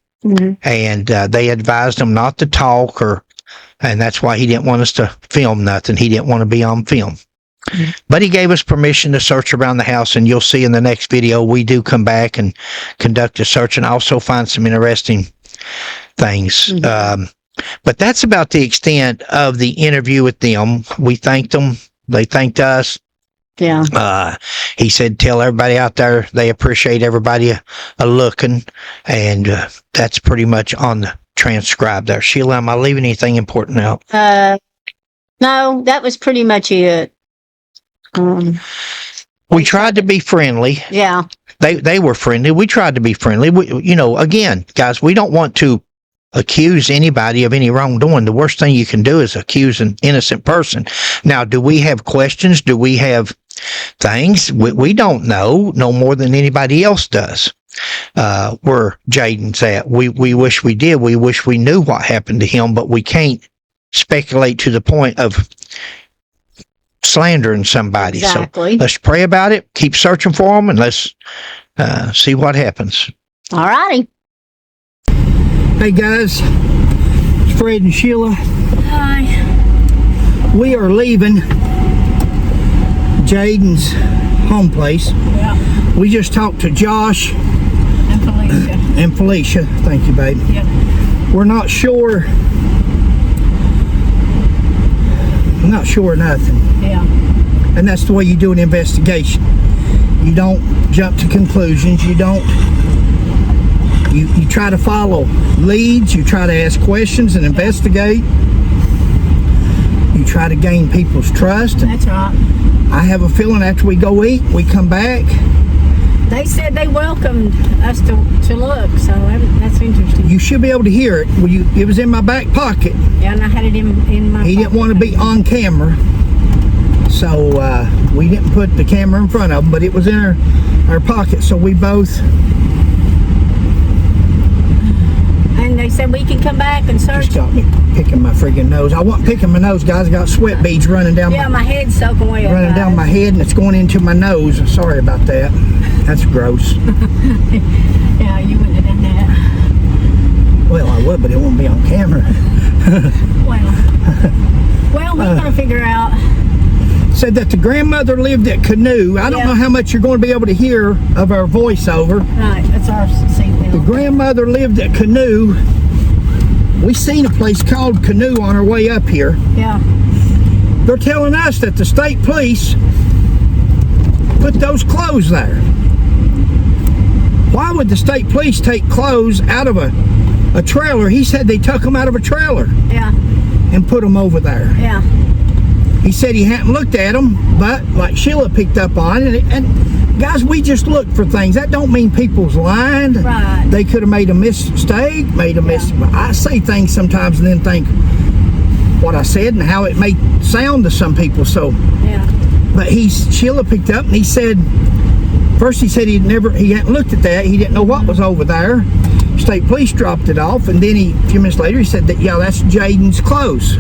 and they advised him not to talk, and that's why he didn't want us to film nothing. He didn't want to be on film. But he gave us permission to search around the house, and you'll see in the next video we do come back and conduct a search, and also find some interesting things. But that's about the extent of the interview with them. We thanked them. They thanked us. Yeah. He said, tell everybody out there they appreciate everybody looking. And that's pretty much on the transcribe there. Sheila, am I leaving anything important out? No, that was pretty much it. We tried to be friendly. Yeah. They were friendly. We tried to be friendly. Again, guys, we don't want to accuse anybody of any wrongdoing. The worst thing you can do is accuse an innocent person. Now, do we have questions? Do we have things? We don't know no more than anybody else does. where Jayden's at. We wish we did. We wish we knew what happened to him, but we can't speculate to the point of slandering somebody. Exactly. So let's pray about it, keep searching for him, and let's see what happens. All righty. Hey guys, it's Fred and Sheila. Hi. We are leaving Jayden's home place. Yeah. We just talked to Josh And Felicia. and Felicia. Thank you, babe. Yeah. We're not sure. I'm not sure of nothing. Yeah. And that's the way you do an investigation. You don't jump to conclusions. You don't. You try to follow leads. You try to ask questions and investigate. You try to gain people's trust. That's right. I have a feeling after we go eat, we come back. They said they welcomed us to look, so that's interesting. You should be able to hear it. It was in my back pocket. Yeah, and I had it in my He didn't want to be on camera, so we didn't put the camera in front of him, but it was in our pocket, so we both. And they said we can come back and search. Just got me picking my friggin' nose. I wasn't picking my nose, guys. I got sweat beads running down Yeah, my head's soaking wet. running down my head, and it's going into my nose. Sorry about that. That's gross. Yeah, you wouldn't have done that. Well, I would, but it won't be on camera. Well, we're going to figure out. Said that the grandmother lived at Canoe. I don't know how much you're going to be able to hear of our voiceover. Right, that's our seat now. The grandmother lived at Canoe. We seen a place called Canoe on our way up here. Yeah. They're telling us that the state police put those clothes there. Why would the state police take clothes out of a trailer? He said they took them out of a trailer Yeah. and put them over there. Yeah. He said he hadn't looked at them, but like Sheila picked up on it, and guys, we just look for things. That don't mean people's lying. Right. They could have made a mistake, I say things sometimes and then think what I said and how it may sound to some people. So, Yeah. but Sheila picked up and he said, first he said he hadn't looked at that. He didn't know what was over there. State police dropped it off, and then a few minutes later he said that, yeah, that's Jayden's clothes.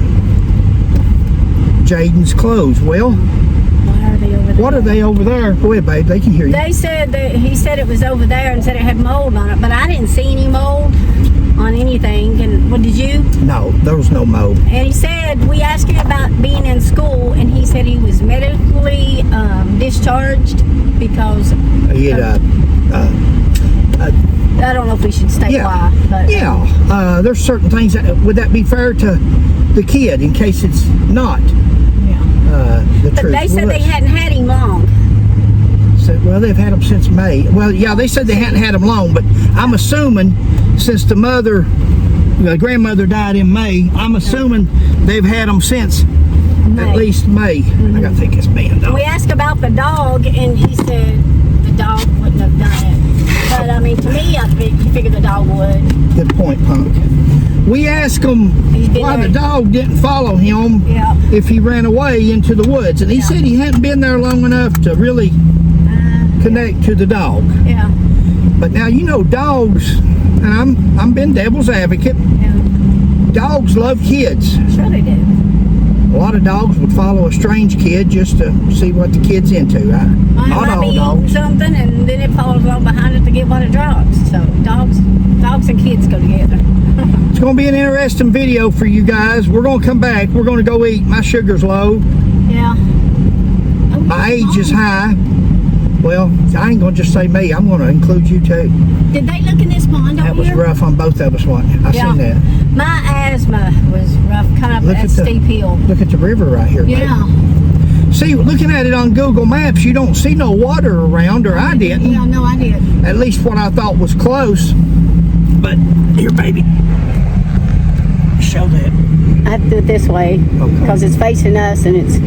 Jayden's clothes. Well, Why are they over there? what are they over there? Go ahead, babe. They can hear you. They said that he said it was over there and said it had mold on it, but I didn't see any mold on anything. And what did you? No, there was no mold. And he said, we asked him about being in school, and he said he was medically discharged because He had I don't know if we should state why, but yeah. There's certain things would that be fair to the kid in case it's not the but truth? they said Well, they hadn't had him long. said, well, they've had him since May. Well, yeah, they said they hadn't had him long, but I'm assuming since the grandmother died in May, I'm assuming they've had him since at least May. I gotta think it's May. We asked about the dog, and he said the dog wouldn't have done it. But I mean, to me, you figure the dog would. Good point, Punk. We asked him why the dog didn't follow him if he ran away into the woods, and he said he hadn't been there long enough to really connect to the dog. Yeah. But now you know dogs, and I'm been devil's advocate. Yeah. Dogs love kids. Sure they do. A lot of dogs would follow a strange kid just to see what the kid's into. Mine Not might all be dogs. eating something, and then it follows along behind it to get what it drops. So dogs and kids go together. It's going to be an interesting video for you guys. We're going to come back. We're going to go eat. My sugar's low. Yeah. Oh, My age is high. Well, I ain't going to just say me. I'm going to include you too. Did they look in this pond over That was here? rough on both of us, wasn't it? I seen that. My asthma was rough, kind of Look at at the- steep hill. Look at the river right here. baby. Yeah. See, looking at it on Google Maps, you don't see no water around, or I didn't. Yeah, no, I did. At least what I thought was close. But here, baby. Show that. I have to do it this way because it's facing us, and it's.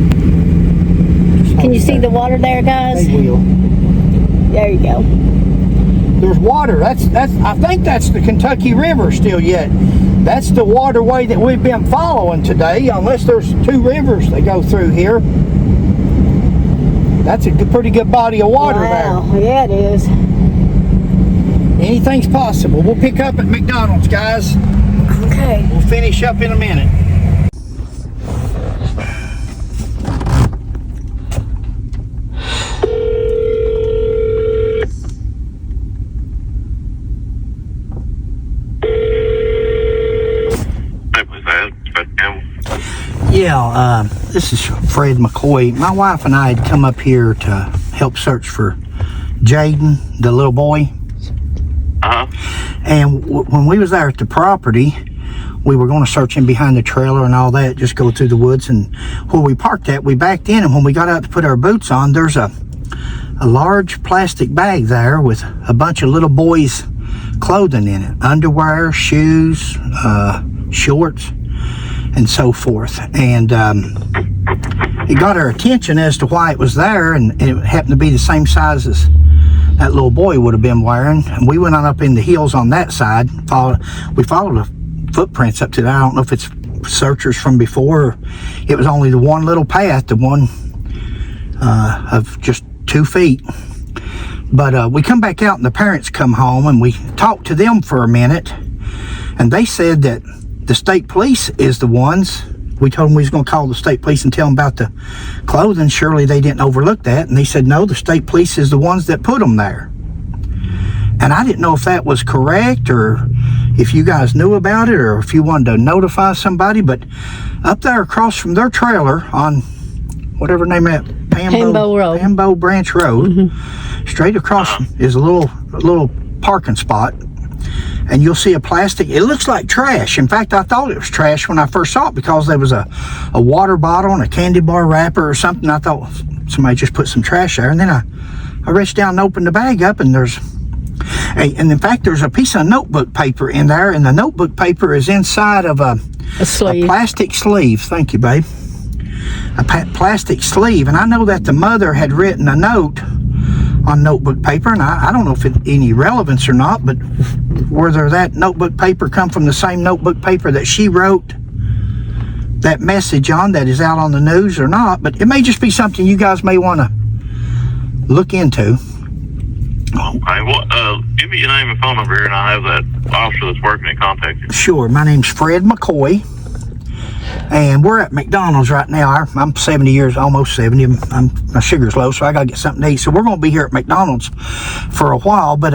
Can you see the water there, guys? They will. There you go. There's water. That's. I think that's the Kentucky River still yet. That's the waterway that we've been following today. Unless there's two rivers that go through here. That's a pretty good body of water Wow. there. Yeah, it is. Anything's possible. We'll pick up at McDonald's, guys. Okay. We'll finish up in a minute. Yeah, this is Fred McCoy. My wife and I had come up here to help search for Jayden, the little boy. And when we was there at the property, we were going to search in behind the trailer and all that, just go through the woods. And where we parked at, we backed in, and when we got out to put our boots on, there's a large plastic bag there with a bunch of little boys' clothing in it. Underwear, shoes, shorts, and so forth. And it got our attention as to why it was there, and it happened to be the same size as that little boy would have been wearing. And we went on up in the hills on that side. We followed the footprints up to that. I don't know if it's searchers from before, or it was only the one little path, the one of just 2 feet. But we come back out, and the parents come home, and we talked to them for a minute, and they said that the state police is the ones. We told them we was going to call the state police and tell them about the clothing. Surely they didn't overlook that. And they said, no, the state police is the ones that put them there. And I didn't know if that was correct, or if you guys knew about it, or if you wanted to notify somebody. But up there across from their trailer on whatever name that, Panbowl Road. Panbowl Branch Road, straight across is a little parking spot. And you'll see a plastic, it looks like trash. In fact, I thought it was trash when I first saw it, because there was a water bottle and a candy bar wrapper or something. I thought somebody just put some trash there. And then I reached down and opened the bag up, and and in fact, there's a piece of notebook paper in there, and the notebook paper is inside of a plastic sleeve. Thank you, babe. A plastic sleeve. And I know that the mother had written a note on notebook paper, and I don't know if it any relevance or not, but whether that notebook paper come from the same notebook paper that she wrote that message on that is out on the news or not. But it may just be something you guys may want to look into. Okay, well, give me your name and phone number here, and I'll have that officer that's working in contact you. Sure. My name's Fred McCoy, and we're at McDonald's right now. I'm 70 years, almost 70. My sugar's low, so I gotta get something to eat. So we're gonna be here at McDonald's for a while. But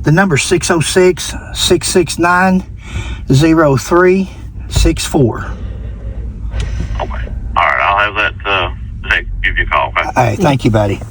the number's 606-669-0364. Okay. All right, I'll have that give you a call. Okay? All right, thank you, buddy.